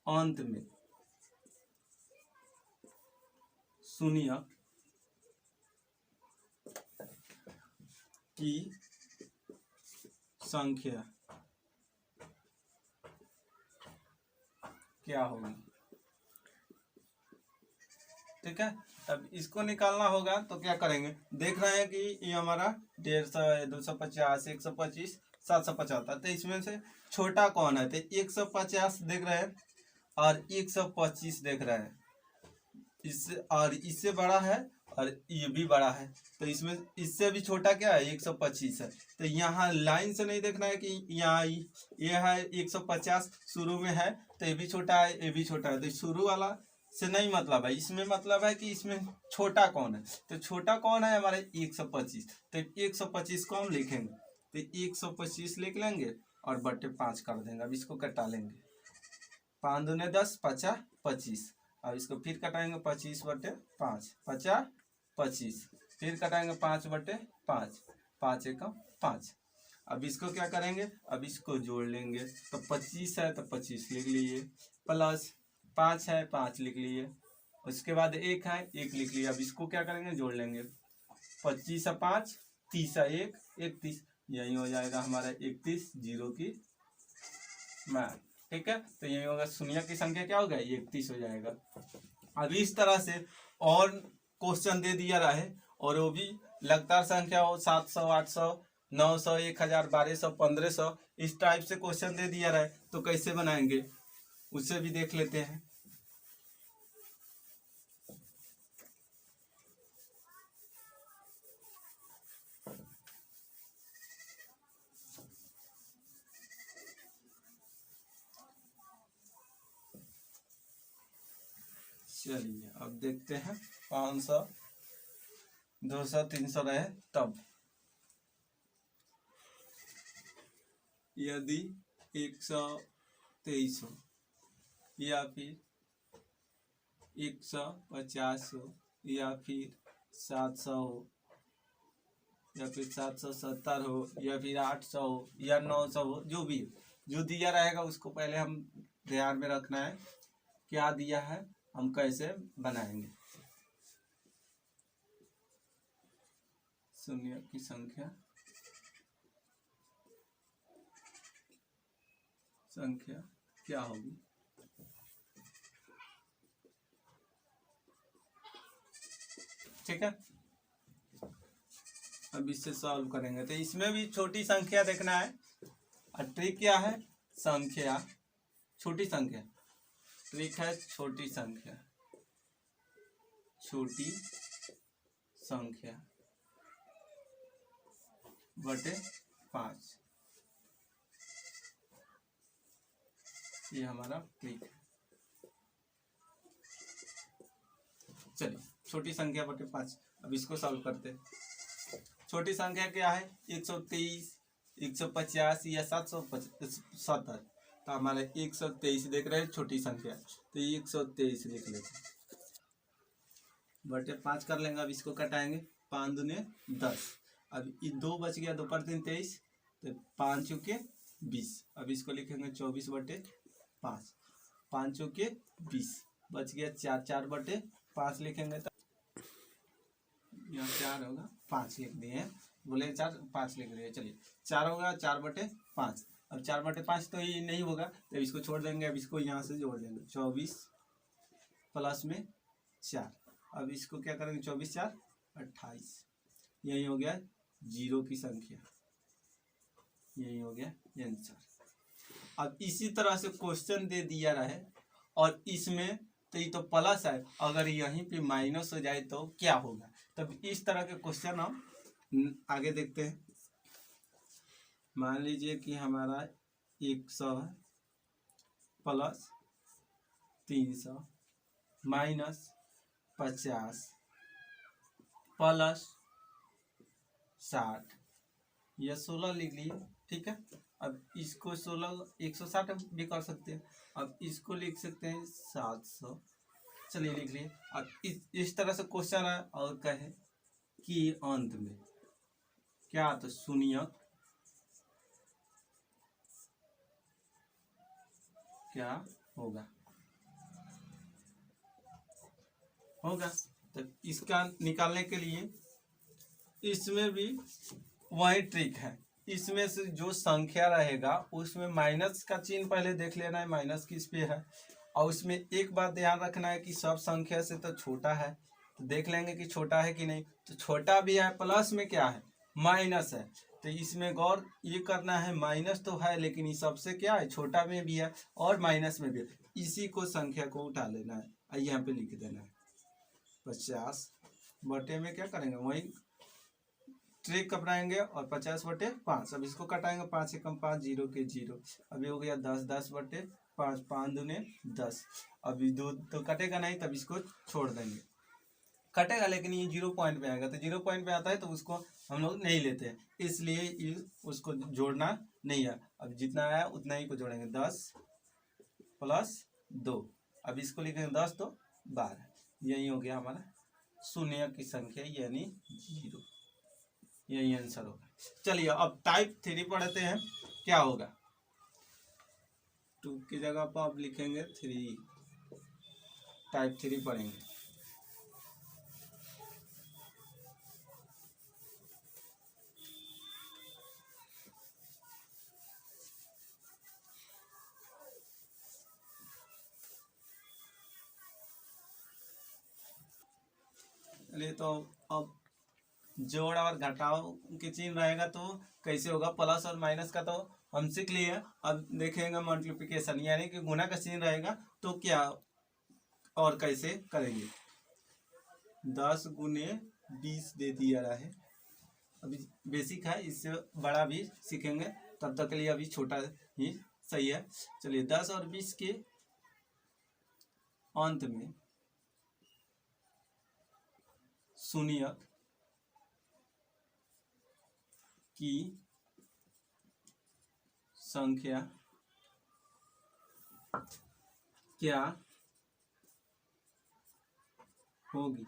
अंत में शून्य की संख्या क्या होगी। ठीक है, अब इसको निकालना होगा तो क्या करेंगे, देख रहे हैं कि ये हमारा 150, 250, 125, 775, तो इसमें से छोटा कौन है, तो 150 देख रहे हैं और 125 देख रहे हैं। इससे और इससे बड़ा है और ये भी बड़ा है, तो इसमें इससे भी छोटा क्या है 125 है। तो यहाँ लाइन से नहीं देखना है कि यहाँ ये है 150 शुरू में है, तो ये भी छोटा है ये भी छोटा है, तो शुरू वाला से नहीं मतलब है, इसमें मतलब है कि इसमें छोटा कौन है। तो छोटा कौन है हमारे 125, तो 125 को हम लिखेंगे, तो 125 लिख लेंगे और बट्टे 5 कर देंगे। अब इसको कटा लेंगे, 5 दूने 10, 5 25। अब इसको फिर कटाएंगे 25 बटे 5, 5 25, फिर कटाएंगे 5 बटे 5, 5 एकम 5। अब इसको क्या करेंगे, अब इसको जोड़ लेंगे, तो 25 है तो 25 लिख लीजिए, प्लस 5 है 5 लिख लिए, उसके बाद 1 है 1 लिख लिए। अब इसको क्या करेंगे, जोड़ लेंगे, 25 है 5, 30 है 1, 31, यही हो जाएगा हमारा 31 जीरो की मैथ। ठीक है, तो यही होगा शून्य की संख्या क्या होगा 31 हो जाएगा। अब इस तरह से और क्वेश्चन दे दिया रहा है, और वो भी लगातार संख्या हो 700, 800, 900, 1000, 1200, 1500, इस टाइप से क्वेश्चन दे दिया रहा है, तो कैसे बनाएंगे उसे भी देख लेते हैं। चलिए अब देखते हैं 500, 200, 300 रहे तब यदि 123 हो या फिर 150 हो या फिर 700 हो या फिर 770 हो या फिर 800 हो या 900 हो, जो भी जो दिया रहेगा उसको पहले हम ध्यान में रखना है क्या दिया है, हम कैसे बनाएंगे। शून्य की संख्या क्या होगी, ठीक है। अब इससे सॉल्व करेंगे, तो इसमें भी छोटी संख्या देखना है, और ट्रिक क्या है, संख्या छोटी संख्या, ट्रिक है छोटी संख्या बटे 5, ये हमारा ट्रिक है। चलिए छोटी संख्या बटे 5, अब इसको सॉल्व करते हैं। छोटी संख्या क्या है 123, 150 या 770, तो हमारे 123 देख रहे हैं छोटी संख्या, तो 123 लिख लेते बटे 5 कर लेंगे। अब इसको कटाएंगे, 5 दूने 10, अब 2 बच गया, 2 पर 3 23, तो 5 चौके 20। अब इसको लिखेंगे 24 बटे 5, 5 चौके 20, बच गया 4, 4 बटे 5 लिखेंगे, तो यहाँ 4 होगा, 5 लिख दिए हैं, बोले 4 5 लिख दिए। चलिए 4 होगा 4 बटे 5, अब 4 बटे 5 तो ये नहीं होगा, तो इसको छोड़ देंगे। अब इसको यहाँ से जोड़ देंगे, 24 प्लस में 4, अब इसको क्या करेंगे, 24 4 28, यही हो गया जीरो की संख्या, यही हो गया आंसर। अब इसी तरह से क्वेश्चन दे दिया रहे, और इसमें तो ये तो प्लस है, अगर यहीं पे माइनस हो जाए तो क्या होगा, तब इस तरह के क्वेश्चन हम आगे देखते हैं। मान लीजिए कि हमारा 100 है प्लस 300 माइनस 50 प्लस 60, यह 16 लिख लिए, ठीक है। अब इसको 16 160 भी कर सकते हैं, अब इसको लिख सकते हैं 700, चलिए लिख लिए। अब इस तरह से क्वेश्चन है, और कहे कि अंत में क्या, तो शून्य क्या होगा, तो इसका निकालने के लिए इसमें भी वही ट्रिक है, इसमें से जो संख्या रहेगा उसमें माइनस का चिन्ह पहले देख लेना है, माइनस किस पे है, और उसमें एक बात ध्यान रखना है कि सब संख्या से तो छोटा है, तो देख लेंगे कि छोटा है कि नहीं, तो छोटा भी है, प्लस में क्या है माइनस है, तो इसमें गौर ये करना है, माइनस तो है लेकिन ये सबसे क्या है छोटा में भी है और माइनस में भी है, इसी को संख्या को उठा लेना है, यहाँ पे लिख देना है 50 बटे में क्या करेंगे, वही ट्रिक अपनाएंगे और 50/5। अब इसको कटाएंगे, 5 से कम 5, 0 के 0। अभी हो गया 10, 10/5, 5 दूने 10। अभी दो तो कटेगा नहीं, तब इसको छोड़ देंगे। कटेगा लेकिन ये 0 पॉइंट पे आएगा, तो 0 पॉइंट पे आता है तो उसको हम लोग नहीं लेते हैं, इसलिए ये उसको जोड़ना नहीं है। अब जितना आया उतना ही को जोड़ेंगे, 10 + 2। अब इसको लिखेंगे 10 तो 12। यही हो गया हमारा शून्य की संख्या यानी 0। यही आंसर होगा। चलिए अब टाइप 3 पढ़ते हैं, क्या होगा। 2 की जगह पर आप लिखेंगे 3, टाइप 3 पढ़ेंगे। चलिए तो अब जोड़ और घटाव के चिन्ह रहेगा तो कैसे होगा, प्लस और माइनस का तो हम सीख लिए। अब देखेंगे मल्टीप्लिकेशन यानी कि गुना का चिन्ह रहेगा तो क्या और कैसे करेंगे। 10 × 20 दे दिया रहा है। अभी बेसिक है, इससे बड़ा भी सीखेंगे, तब तक के लिए अभी छोटा ही सही है। चलिए 10 और 20 के अंत में शून्यक की संख्या क्या होगी।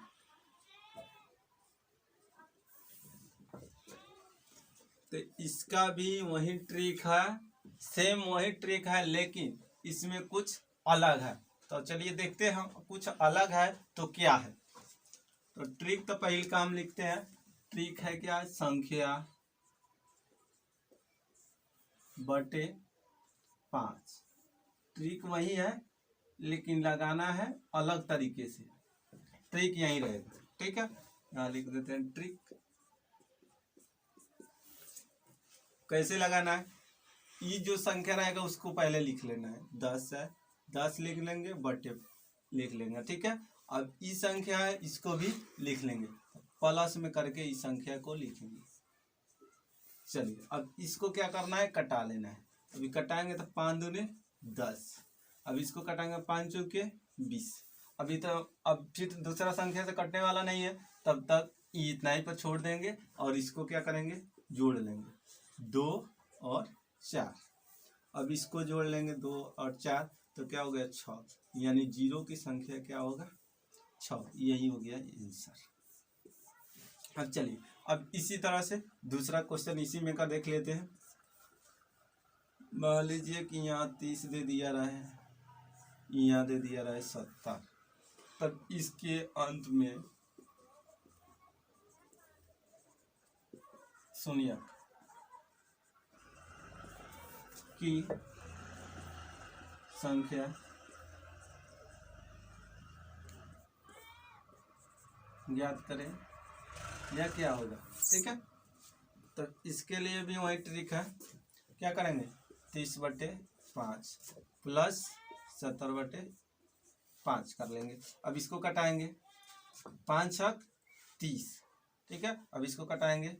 तो इसका भी वही ट्रिक है, सेम वही ट्रिक है, लेकिन इसमें कुछ अलग है। तो चलिए देखते हैं हम कुछ अलग है तो क्या है। तो ट्रिक तो पहले का हम लिखते हैं, ट्रिक है क्या, संख्या बटे 5। ट्रिक वही है लेकिन लगाना है अलग तरीके से। ट्रिक यही रहेगा, ठीक है। यहाँ लिख देते हैं ट्रिक। कैसे लगाना है, ये जो संख्या रहेगा उसको पहले लिख लेना है। 10 है, 10 लिख लेंगे, बटे लिख लेंगे, ठीक है। अब ई संख्या है, इसको भी लिख लेंगे, प्लस में करके इस संख्या को लिखेंगे। चलिए अब इसको क्या करना है, कटा लेना है। अभी कटाएंगे तो 5 दूने 10। अब इसको कटाएंगे 5 चौके 20। अभी तो अब फिर दूसरा संख्या से कटने वाला नहीं है, तब तक इतना ही पर छोड़ देंगे और इसको क्या करेंगे, जोड़ लेंगे, 2 और 4। अब इसको जोड़ लेंगे 2 और 4 तो क्या हो गया 6, यानी 0 की संख्या क्या होगा 6। यही हो गया आंसर। अब चलिए अब इसी तरह से दूसरा क्वेश्चन इसी में का देख लेते हैं। मान लीजिए कि यहाँ 30 दे दिया रहा है, यहाँ दे दिया रहा है 70। तब इसके अंत में शून्यक की संख्या ज्ञात करें, यह क्या होगा, ठीक है। तो इसके लिए भी वही ट्रिक है, क्या करेंगे, 30/5 प्लस 70/5 कर लेंगे। अब इसको कटाएंगे, 5 छक 30, ठीक है। अब इसको कटाएंगे,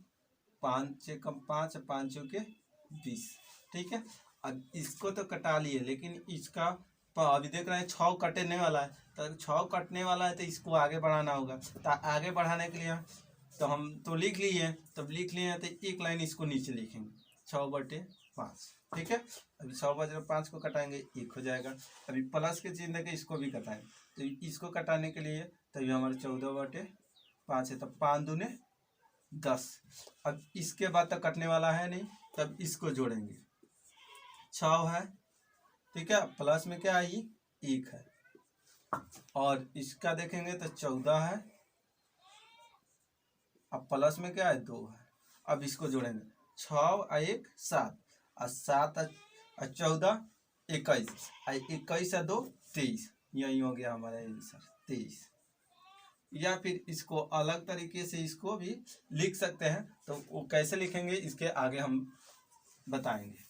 5 से कम 5, 5 चौके 20, ठीक है। अब इसको तो कटा लिए, लेकिन इसका अभी देख रहे हैं 6 कटने वाला है, तो 6 कटने वाला है तो इसको आगे बढ़ाना होगा। तो आगे बढ़ाने के लिए तो हम तो लिख लिए, तब लिख लिए तो एक लाइन इसको नीचे लिखेंगे, 6/5, ठीक है। अभी 6/5 को कटाएंगे, 1 हो जाएगा। अभी प्लस के चिन्ह के इसको भी कटाएंगे, तो इसको कटाने के लिए तभी हमारे 14/5 है, तब 5 दूने 10। अब इसके बाद तक कटने वाला है नहीं, तब इसको जोड़ेंगे, 6 है, ठीक है, प्लस में क्या आई 1 है, और इसका देखेंगे तो 14 है, अब प्लस में क्या है 2 है। अब इसको जोड़ेंगे, 6 और 1 7, और 7 और 14 21, और 21 और 2 23। यही हो गया हमारा आंसर 23। या फिर इसको अलग तरीके से इसको भी लिख सकते हैं, तो वो कैसे लिखेंगे इसके आगे हम बताएंगे।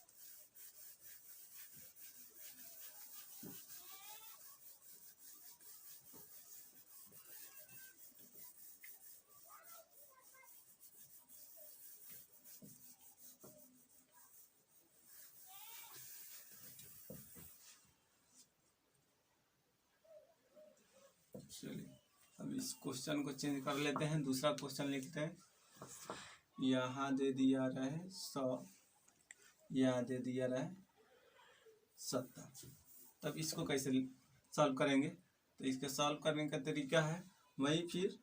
चलिए अब इस क्वेश्चन को चेंज कर लेते हैं, दूसरा क्वेश्चन लिखते हैं। यहाँ दे दिया रहे 100, यहाँ दे दिया रहे 70। तब इसको कैसे सॉल्व करेंगे? तो इसके सॉल्व करने का तरीका है वही, फिर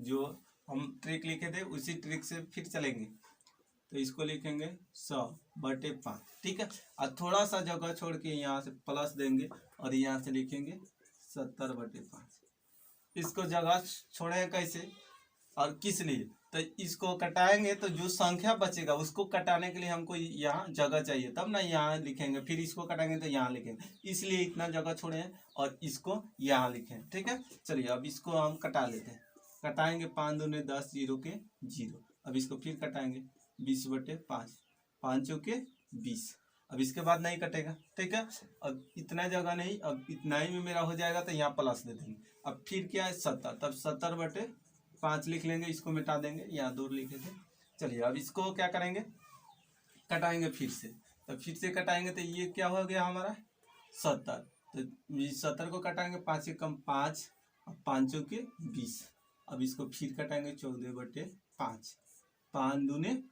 जो हम ट्रिक लिखे थे उसी ट्रिक से फिर चलेंगे। तो इसको लिखेंगे 100/5, ठीक है। और थोड़ा सा जगह छोड़ के यहाँ से प्लस देंगे और यहाँ से लिखेंगे 70/5। इसको जगह छोड़े कैसे और किस लिए? तो इसको कटाएंगे तो जो संख्या बचेगा उसको कटाने के लिए हमको यहाँ जगह चाहिए, तब ना यहाँ लिखेंगे। फिर इसको कटाएंगे तो यहाँ लिखेंगे, इसलिए इतना जगह छोड़े हैं और इसको यहाँ लिखें, ठीक है। चलिए अब इसको हम कटा लेते हैं। कटाएंगे 5 दूने 10, 0 के 0। अब इसको फिर कटाएंगे 20/5, 5 चौके 20। अब इसके बाद नहीं कटेगा, ठीक है। अब इतना जगह नहीं, अब इतना ही में मेरा हो जाएगा तो यहाँ प्लस दे देंगे। अब फिर क्या है 70, तब 70/5 लिख लेंगे, इसको मिटा देंगे, यहाँ 2 लिखे थे। चलिए अब इसको क्या करेंगे, कटाएंगे फिर से। तो फिर से कटाएंगे तो ये क्या हो गया हमारा 70। तो 70 को कटाएंगे, 5 एकम 5, 5 चौके 20। अब इसको फिर कटाएंगे 14/5, 5 दूने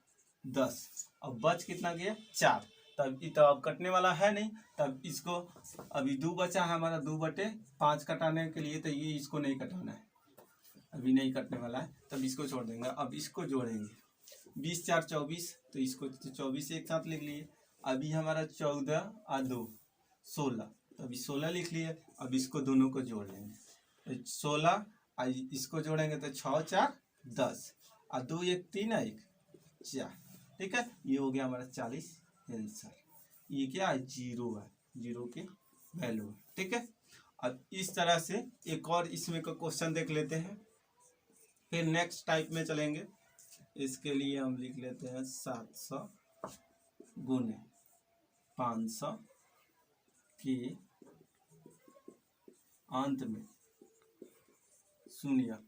10। अब बच कितना गया 4। तब तो अब कटने वाला है नहीं, तब इसको अभी 2 बचा है हमारा, 2/5 कटाने के लिए। तो ये इसको नहीं कटाना है, अभी नहीं कटने वाला है, तब इसको छोड़ देंगे। अब इसको जोड़ेंगे 20 4 24, तो इसको 24 एक साथ लिख लिए। अभी हमारा 14 और 2 16, तो अभी 16 लिख लिए। अब इसको दोनों को जोड़ लेंगे, तो 16 इसको जोड़ेंगे तो 6 4 10 और 2 1 3 1 4, ठीक है। ये हो गया हमारा 40 आंसर। ये क्या है 0 है, 0 की वैल्यू है, ठीक है। अब इस तरह से एक और इसमें का क्वेश्चन देख लेते हैं, फिर नेक्स्ट टाइप में चलेंगे। इसके लिए हम लिख लेते हैं 700 गुने 500 के अंत में शून्य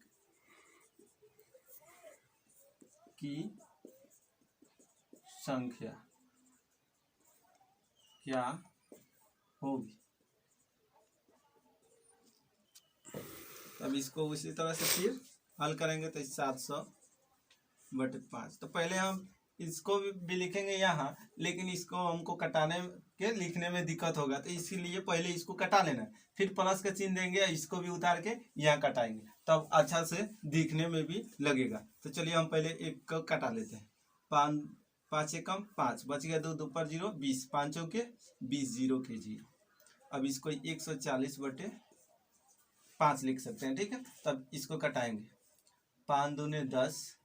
की संख्या क्या होगी। तब इसको उसी तरह से फिर हल करेंगे। तो 700/5, तो पहले हम इसको भी लिखेंगे यहाँ, लेकिन इसको हमको कटाने के लिखने में दिक्कत होगा, तो इसीलिए पहले इसको कटा लेना है, फिर प्लस का चिन्ह देंगे, इसको भी उतार के यहाँ कटाएंगे, तब अच्छा से दिखने में भी लगेगा। तो चलिए हम पहले एक को कटा लेते हैं। 5 एकम 5, बच गया 2 2 पर 0 20, 5 चौके 20, 0 के 0। अब इसको 140/5 लिख सकते हैं, ठीक है। तब इसको कटाएंगे, 5 दूने 10,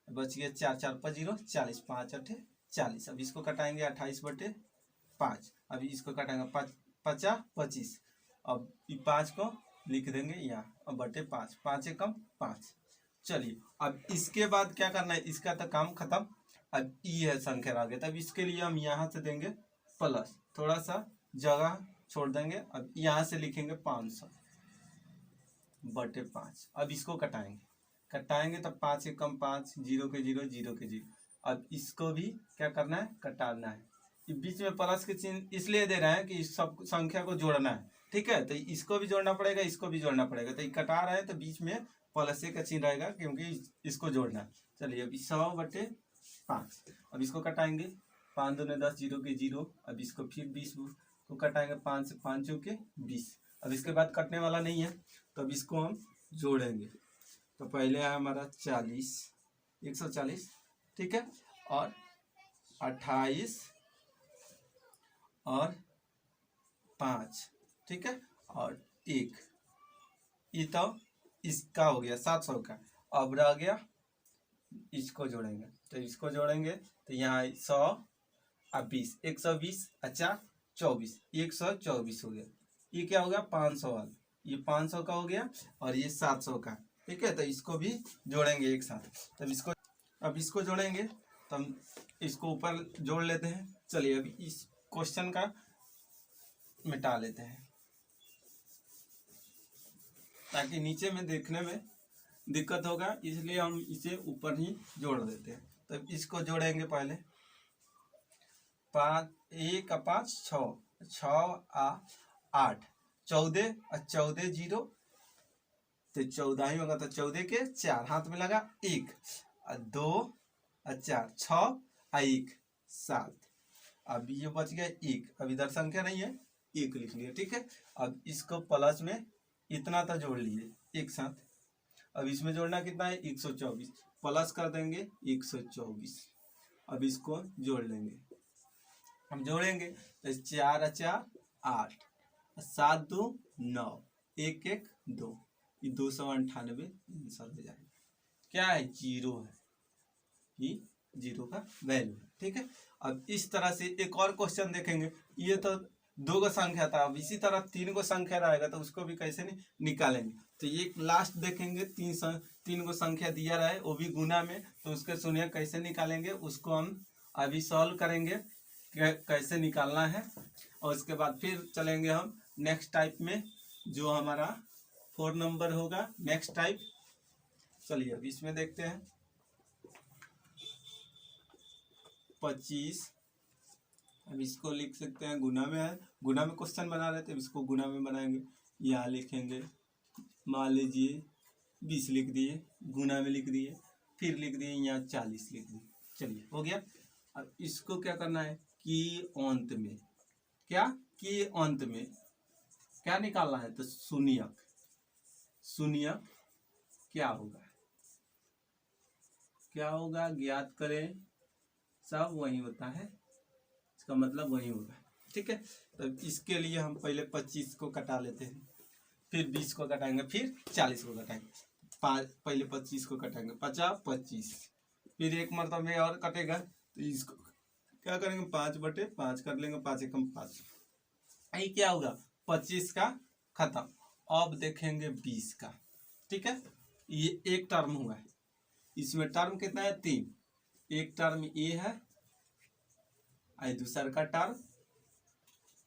बच गया 4 4 पर 0 40, 5 8 40। अब इसको कटाएंगे 28/5। अभी इसको कटाएंगे 5 50 25। अब 5 को लिख देंगे यहाँ, अब /5, 5 एकम 5। चलिए अब इसके बाद क्या करना है, इसका तो काम खत्म। अब ये है संख्या आगे, तब इसके लिए हम यहाँ से देंगे प्लस, थोड़ा सा जगह छोड़ देंगे। अब यहाँ से लिखेंगे 500/5। अब इसको कटाएंगे तब 5 एकम 5, 0 के 0 0 के 0। अब इसको भी क्या करना है, कटाना है। बीच में प्लस के चिन्ह इसलिए दे रहे हैं कि इस सब संख्या को जोड़ना है, ठीक है। तो इसको भी जोड़ना पड़ेगा, इसको भी जोड़ना पड़ेगा। तो ये कटा रहे हैं तो बीच में प्लस का चिन्ह रहेगा, क्योंकि इसको जोड़ना है। चलिए अभी 100/5। अब इसको कटाएंगे, 5 दूने 10, 0 के 0। अब इसको फिर 20 को कटाएंगे, 5 से 5 चौके 20। अब इसके बाद कटने वाला नहीं है, तो अब इसको हम जोड़ेंगे। तो पहले है हमारा 40, 140, ठीक है, और 28 और 5, ठीक है, और 1। ये तो इसका हो गया 700 का। अब रह गया, इसको जोड़ेंगे, तो इसको जोड़ेंगे तो यहाँ 100 और 20, 120 अच्छा 24, 124 हो गया। ये क्या हो गया 500 वाला, ये 500 का हो गया और ये 700 का, ठीक है। तो इसको भी जोड़ेंगे एक साथ। तब इसको अब इसको जोड़ेंगे, तो हम इसको ऊपर जोड़ लेते हैं। चलिए अभी इस क्वेश्चन का मिटा लेते हैं, ताकि नीचे में देखने में दिक्कत होगा, इसलिए हम इसे ऊपर ही जोड़ देते हैं। तब इसको जोड़ेंगे पहले, 5 1 5 6 6 8 14 और 14 जीरो, तो 14 ही होगा, तो 14 के 4 हाथ में लगा 1 और 2 और 4 6 और 1 7। अब ये बच गया 1, अब इधर संख्या नहीं है 1 लिख लिया, ठीक है। अब इसको प्लस में इतना तो जोड़ लिए एक साथ, अब इसमें जोड़ना कितना है 124, प्लस कर देंगे 124। अब इसको जोड़ लेंगे, हम जोड़ेंगे तो 4 और 4 8, 7 2 9, 1 1 2, ये 298 आंसर हो जाएगा। क्या है, जीरो है, ये जीरो का वैल्यू है, ठीक है। अब इस तरह से एक और क्वेश्चन देखेंगे, ये तो 2 को संख्या था, अब इसी तरह 3 को संख्या रहेगा तो उसको भी कैसे निकालेंगे। तो ये लास्ट देखेंगे, 3 को संख्या दिया रहा है वो भी गुना में, तो उसके शून्य कैसे निकालेंगे उसको हम अभी सॉल्व करेंगे कैसे निकालना है, और उसके बाद फिर चलेंगे हम नेक्स्ट टाइप में, जो हमारा 4 नंबर होगा नेक्स्ट टाइप। चलिए अब इसमें देखते हैं 25, अब इसको लिख सकते हैं गुना में है, गुना में क्वेश्चन बना रहे थे, इसको गुना में बनाएंगे। यहाँ लिखेंगे, मान लीजिए 20 लिख दिए, गुना में लिख दिए, फिर लिख दिए यहाँ 40 लिख दिए। चलिए हो गया। अब इसको क्या करना है कि अंत में, क्या कि अंत में क्या निकालना है, तो शून्यक, शून्यक क्या होगा, क्या होगा ज्ञात करें, सब वही होता है, इसका मतलब वही होगा, ठीक है। तो इसके लिए हम पहले 25 को कटा लेते हैं, फिर 20 को कटाएंगे, फिर 40 को कटाएंगे। पहले 25 को कटाएंगे, 50 25, फिर एक मरतबा में और कटेगा, तो इसको क्या करेंगे 5/5 कर लेंगे, 5 एकम 5, ये क्या होगा 25 का खत्म। अब देखेंगे 20 का, ठीक है। ये एक टर्म हुआ है, इसमें टर्म कितना है 3, एक टर्म ये है, दूसरा का टर्म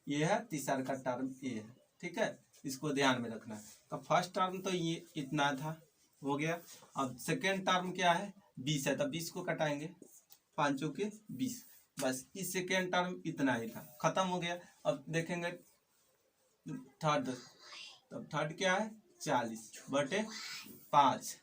ये है, तीसरा का टर्म ये है, ठीक है। इसको ध्यान में रखना है। तो फर्स्ट टर्म तो ये इतना था, हो गया। अब सेकेंड टर्म क्या है 20 है, तो 20 को कटाएंगे, 5 के 20, बस इस सेकेंड टर्म इतना ही था, खत्म हो गया। अब देखेंगे थर्ड, तब थर्ड क्या है 40/5,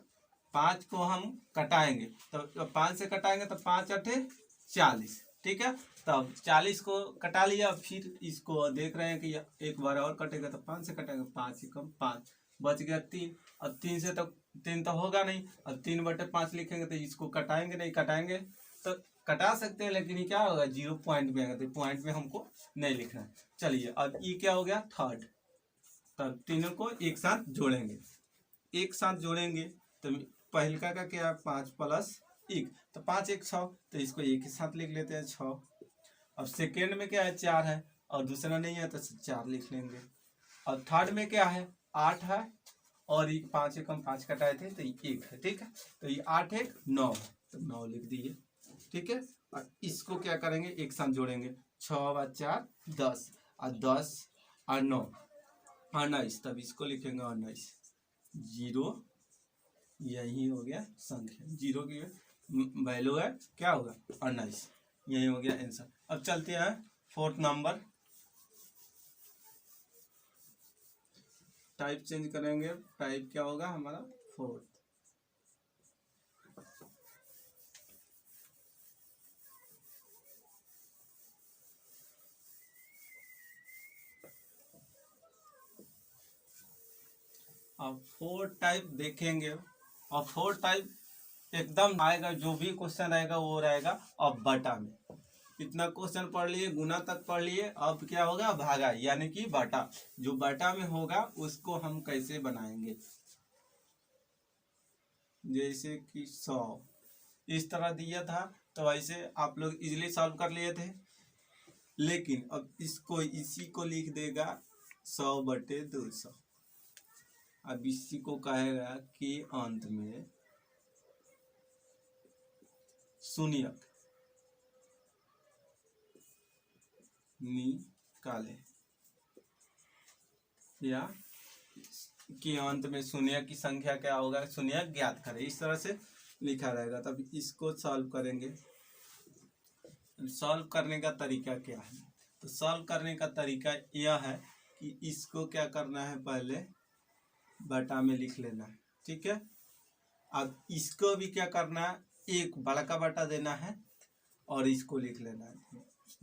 5 को हम कटाएंगे, तो 5 से कटाएंगे तो 5 8 40, ठीक है। तब 40 को कटा लिया, फिर इसको देख रहे हैं कि एक बार और कटेगा, तो 5 से कटेंगे, 5 एकम 5, बच गया 3। अब 3 से तो 3 तो होगा नहीं, अब 3/5 लिखेंगे, तो इसको कटाएंगे नहीं, कटाएंगे तो कटा सकते हैं, लेकिन ये क्या होगा 0 पॉइंट में आएगा, तो पॉइंट में हमको नहीं लिखना है। चलिए अब ये क्या हो गया थर्ड, तब तीनों को एक साथ जोड़ेंगे, एक साथ जोड़ेंगे, तो पहलका का क्या 5 + 1, तो 5 1 6, तो इसको एक ही साथ लिख लेते हैं 6। अब सेकेंड में क्या है 4 है, और दूसरा नहीं है तो 4 लिख लेंगे। और थर्ड में क्या है 8 है, और 5 एकम 5 कटाए थे तो 1 है, ठीक है। तो ये 8 1 9 है, तो 9 लिख दिए, ठीक है। और इसको क्या करेंगे एक साथ जोड़ेंगे, 6 व 4 10, और 10 और 9 19, तब इसको लिखेंगे 19, 0, यही हो गया संख्या, 0 की वैल्यू है क्या होगा 19, यही हो गया आंसर। अब चलते हैं 4th नंबर, टाइप चेंज करेंगे, टाइप क्या होगा हमारा 4th। अब 4 टाइप देखेंगे, और 4 टाइप एकदम आएगा, जो भी क्वेश्चन आएगा वो रहेगा अब बटा में। इतना क्वेश्चन पढ़ लिए, गुना तक पढ़ लिए, अब क्या होगा भागा, यानी कि बटा, जो बटा में होगा उसको हम कैसे बनाएंगे, जैसे कि 100 इस तरह दिया था, तो ऐसे आप लोग इजीली सॉल्व कर लिए थे। लेकिन अब इसको इसी को लिख देगा 100/200, अब इसी को कहेगा कि अंत में शून्यक निकाले, या कि अंत में शून्य की संख्या क्या होगा, शून्य ज्ञात करें, इस तरह से लिखा रहेगा। तब इसको सॉल्व करेंगे। सॉल्व करने का तरीका क्या है, तो सॉल्व करने का तरीका यह है इसको क्या करना है, पहले बटा में लिख लेना है, ठीक है। अब इसको भी क्या करना है, एक बड़ा का बटा देना है और इसको लिख लेना है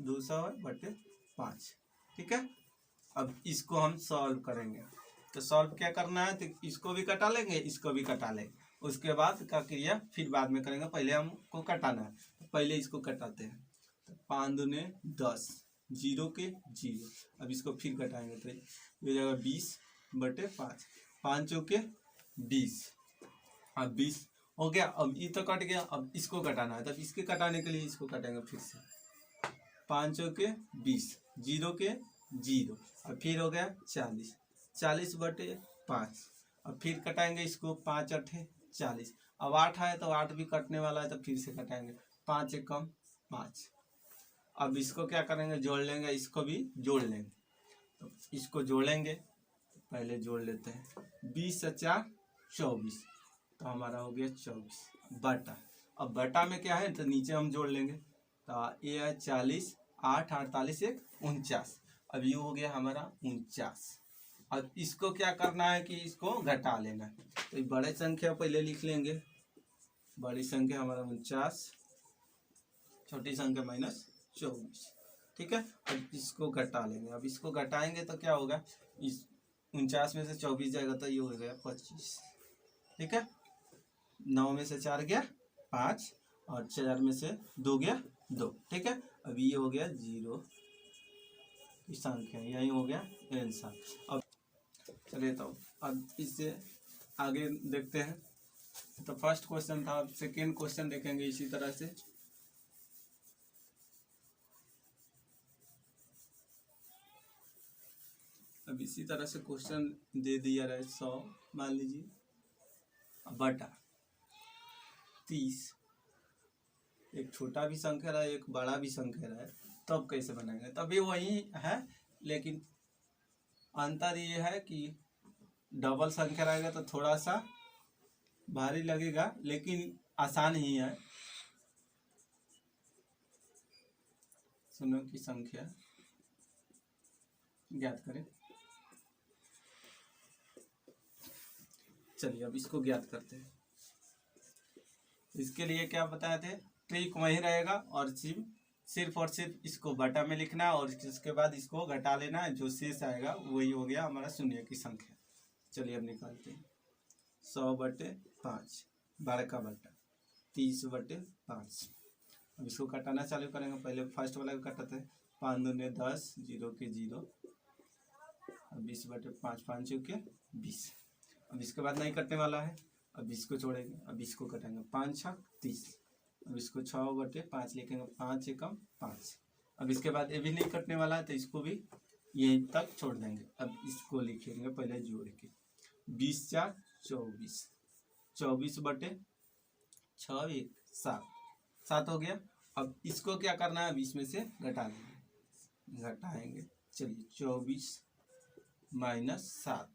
200/5, ठीक है। अब इसको हम सॉल्व करेंगे, तो सॉल्व क्या करना है, तो इसको भी कटा लेंगे, इसको भी कटा लेंगे, उसके बाद का क्रिया फिर बाद में करेंगे, पहले हमको कटाना है। तो पहले इसको कटाते हैं, तो 5 दूने 10, 0 के 0। अब इसको फिर कटाएंगे तो ये हो जाएगा 20/5, 5 चौके 20। अब 20 हो गया। अब ये तो कट गया, अब इसको कटाना है, तब इसके कटाने के लिए इसको काटेंगे फिर से, 5 चौके 20, 0 के 0, और फिर हो गया 40, 40/5। अब फिर कटाएंगे इसको, 5 8 40। अब 8 है तो 8 भी कटने वाला है, तो फिर से कटाएंगे, 5 एकम 5। अब इसको क्या करेंगे, जोड़ लेंगे, इसको भी जोड़ लेंगे। तो इसको जोड़ेंगे, पहले जोड़ लेते हैं, 20 और 4 24, तो हमारा हो गया 24 बटा। अब बटा में क्या है, तो नीचे हम जोड़ लेंगे, तो ये है 40, 8 48 1 49। अब ये हो गया हमारा 49। अब इसको क्या करना है कि इसको घटा लेना है, तो ये बड़े संख्या पहले लिख लेंगे, बड़ी संख्या हमारा 49, छोटी संख्या -24, ठीक है। अब इसको घटा लेंगे, अब इसको घटाएंगे तो क्या होगा, इस 49 में से 24 जाएगा तो ये हो गया 25, ठीक है। 9 में से 4 गया 5, और 4 में से 2 गया 2, ठीक है। अब ये हो गया 0 की संख्या, यही हो गया आंसर। अब चलिए, तो अब इससे आगे देखते हैं। तो फर्स्ट क्वेश्चन था, अब सेकेंड क्वेश्चन देखेंगे इसी तरह से। अब इसी तरह से क्वेश्चन दे दिया रहा है 100 मान लीजिए, बटा 30। एक छोटा भी संख्या रहा है, एक बड़ा भी संख्या रहा है, तब कैसे बनाएंगे, तब ये वही है, लेकिन अंतर ये है कि डबल संख्या रहेगा तो थोड़ा सा भारी लगेगा, लेकिन आसान ही है। शून्यों की संख्या ज्ञात करें। चलिए, अब इसको ज्ञात करते हैं। इसके लिए क्या बताए थे, ट्रिक वही रहेगा, और सिर्फ और सिर्फ इसको बटा में लिखना है, और इसके बाद इसको घटा लेना है, जो शेष आएगा वही हो गया हमारा शून्य की संख्या। चलिए, अब निकालते हैं। 100/5 12 का बटा 30/5। अब इसको कटाना चालू करेंगे, पहले फर्स्ट वाला को कटाते हैं, 5 दूने 10, 0 के 0, 20/5, 5 चौके 20। अब इसके बाद नहीं कटने वाला है, अब इसको छोड़ेंगे, अब इसको कटेंगे, 5 6 30। अब इसको 6/5 लिखेंगे, 5 एकम 5। अब इसके बाद ये भी नहीं कटने वाला है, तो इसको भी यहीं तक छोड़ देंगे। अब इसको लिखेंगे पहले जोड़ के, 20 4 24, 24/6 1 7, 7 हो गया। अब इसको क्या करना है, अब इसमें से घटा लेंगे, घटाएंगे। चलिए, 24 -7,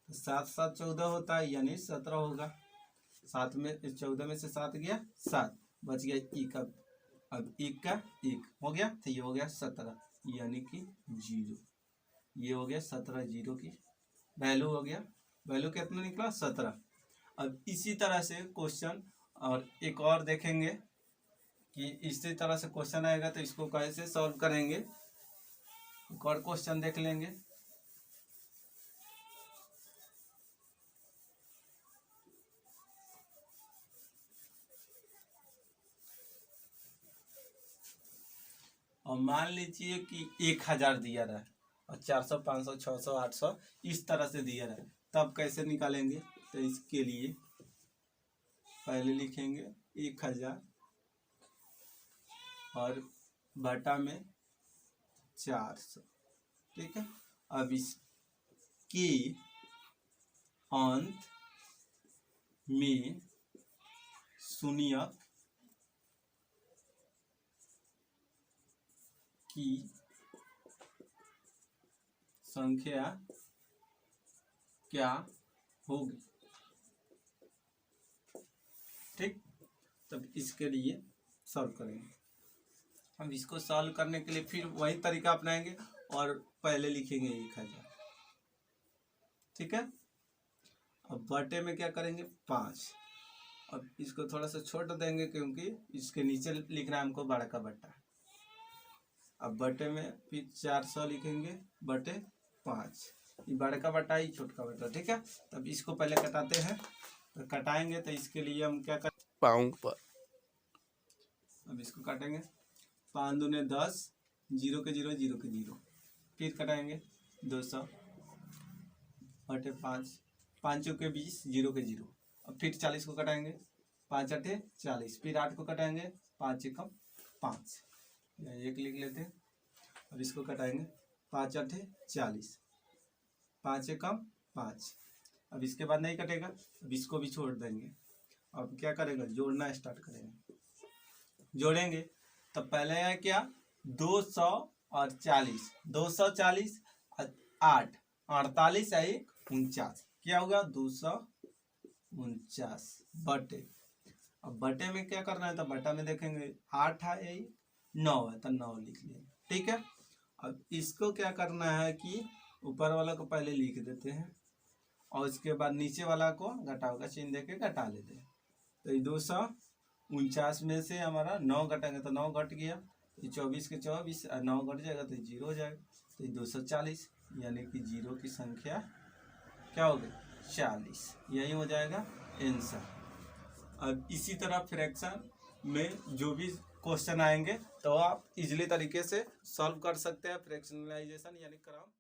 7 7 14 होता है, यानी 17 होगा। 7 में 14 में से 7 गया 7, बच गया 1। अब 1 का 1 हो गया, तो ये हो गया 17, यानी कि 0। ये हो गया 17, 0 की वैल्यू हो गया। वैल्यू कितना निकला, 17। अब इसी तरह से क्वेश्चन और एक और देखेंगे कि इसी तरह से क्वेश्चन आएगा, तो इसको कैसे सॉल्व करेंगे। एक और क्वेश्चन देख लेंगे। और मान लीजिए कि 1000 दिया रहा है, और 400 500 600 800 इस तरह से दिया रहा है, तब कैसे निकालेंगे। तो इसके लिए पहले लिखेंगे 1000 और बटा में 400, ठीक है। अब इसके अंत में शून्य की संख्या क्या होगी, ठीक। तब इसके लिए सॉल्व करेंगे। हम इसको सॉल्व करने के लिए फिर वही तरीका अपनाएंगे, और पहले लिखेंगे 1000। ठीक है। अब बटे में क्या करेंगे 5। अब इसको थोड़ा सा छोड़ देंगे क्योंकि इसके नीचे लिखना है हमको बड़ा का बट्टा। अब बटे में फिर 400 लिखेंगे बटे 5। ये बड़ा का बट्टा ही छोटा का बट्टा। ठीक है। तब इसको पहले कटाते हैं। तो कटाएंगे तो इसके लिए हम क्या कर पाउंड पर। अब इसको काटेंगे 5 दूने 10, 0 के 0 0 के 0। फिर कटाएंगे 200 बटे 5, 5 चौके 20, 0 के 0। अब फिर 40 को कटाएंगे 5 अठे 40। फिर 8 को कटाएंगे 5 एकम 5, एक लिख लेते हैं। अब इसको कटाएंगे 5 अठे 40, 5 एकम 5। अब इसके बाद नहीं कटेगा, अब इसको भी छोड़ देंगे। अब क्या करेंगे जोड़ना स्टार्ट करेंगे। जोड़ेंगे तो पहले है क्या 200 और 40, 240 8 48 1 49। क्या होगा 249 बटे। अब बटे में क्या करना है तो बटा में देखेंगे 8 है 9 है तो 9 लिख लिए। ठीक है। अब इसको क्या करना है कि ऊपर वाला को पहले लिख देते हैं और उसके बाद नीचे वाला को घटाव का चिन्ह देके घटा लेते हैं। तो ये 249 में से हमारा 9 घटाएंगे तो 9 घट गया। ये 24 के 24 और 9 घट जाएगा तो 0 हो जाएगा। तो ये 240 यानी कि 0 की संख्या क्या हो गई 40। यही हो जाएगा आंसर। अब इसी तरह फ्रैक्शन में जो भी क्वेश्चन आएंगे तो आप इजीली तरीके से सॉल्व कर सकते हैं। फ्रैक्शनलाइजेशन यानी क्रम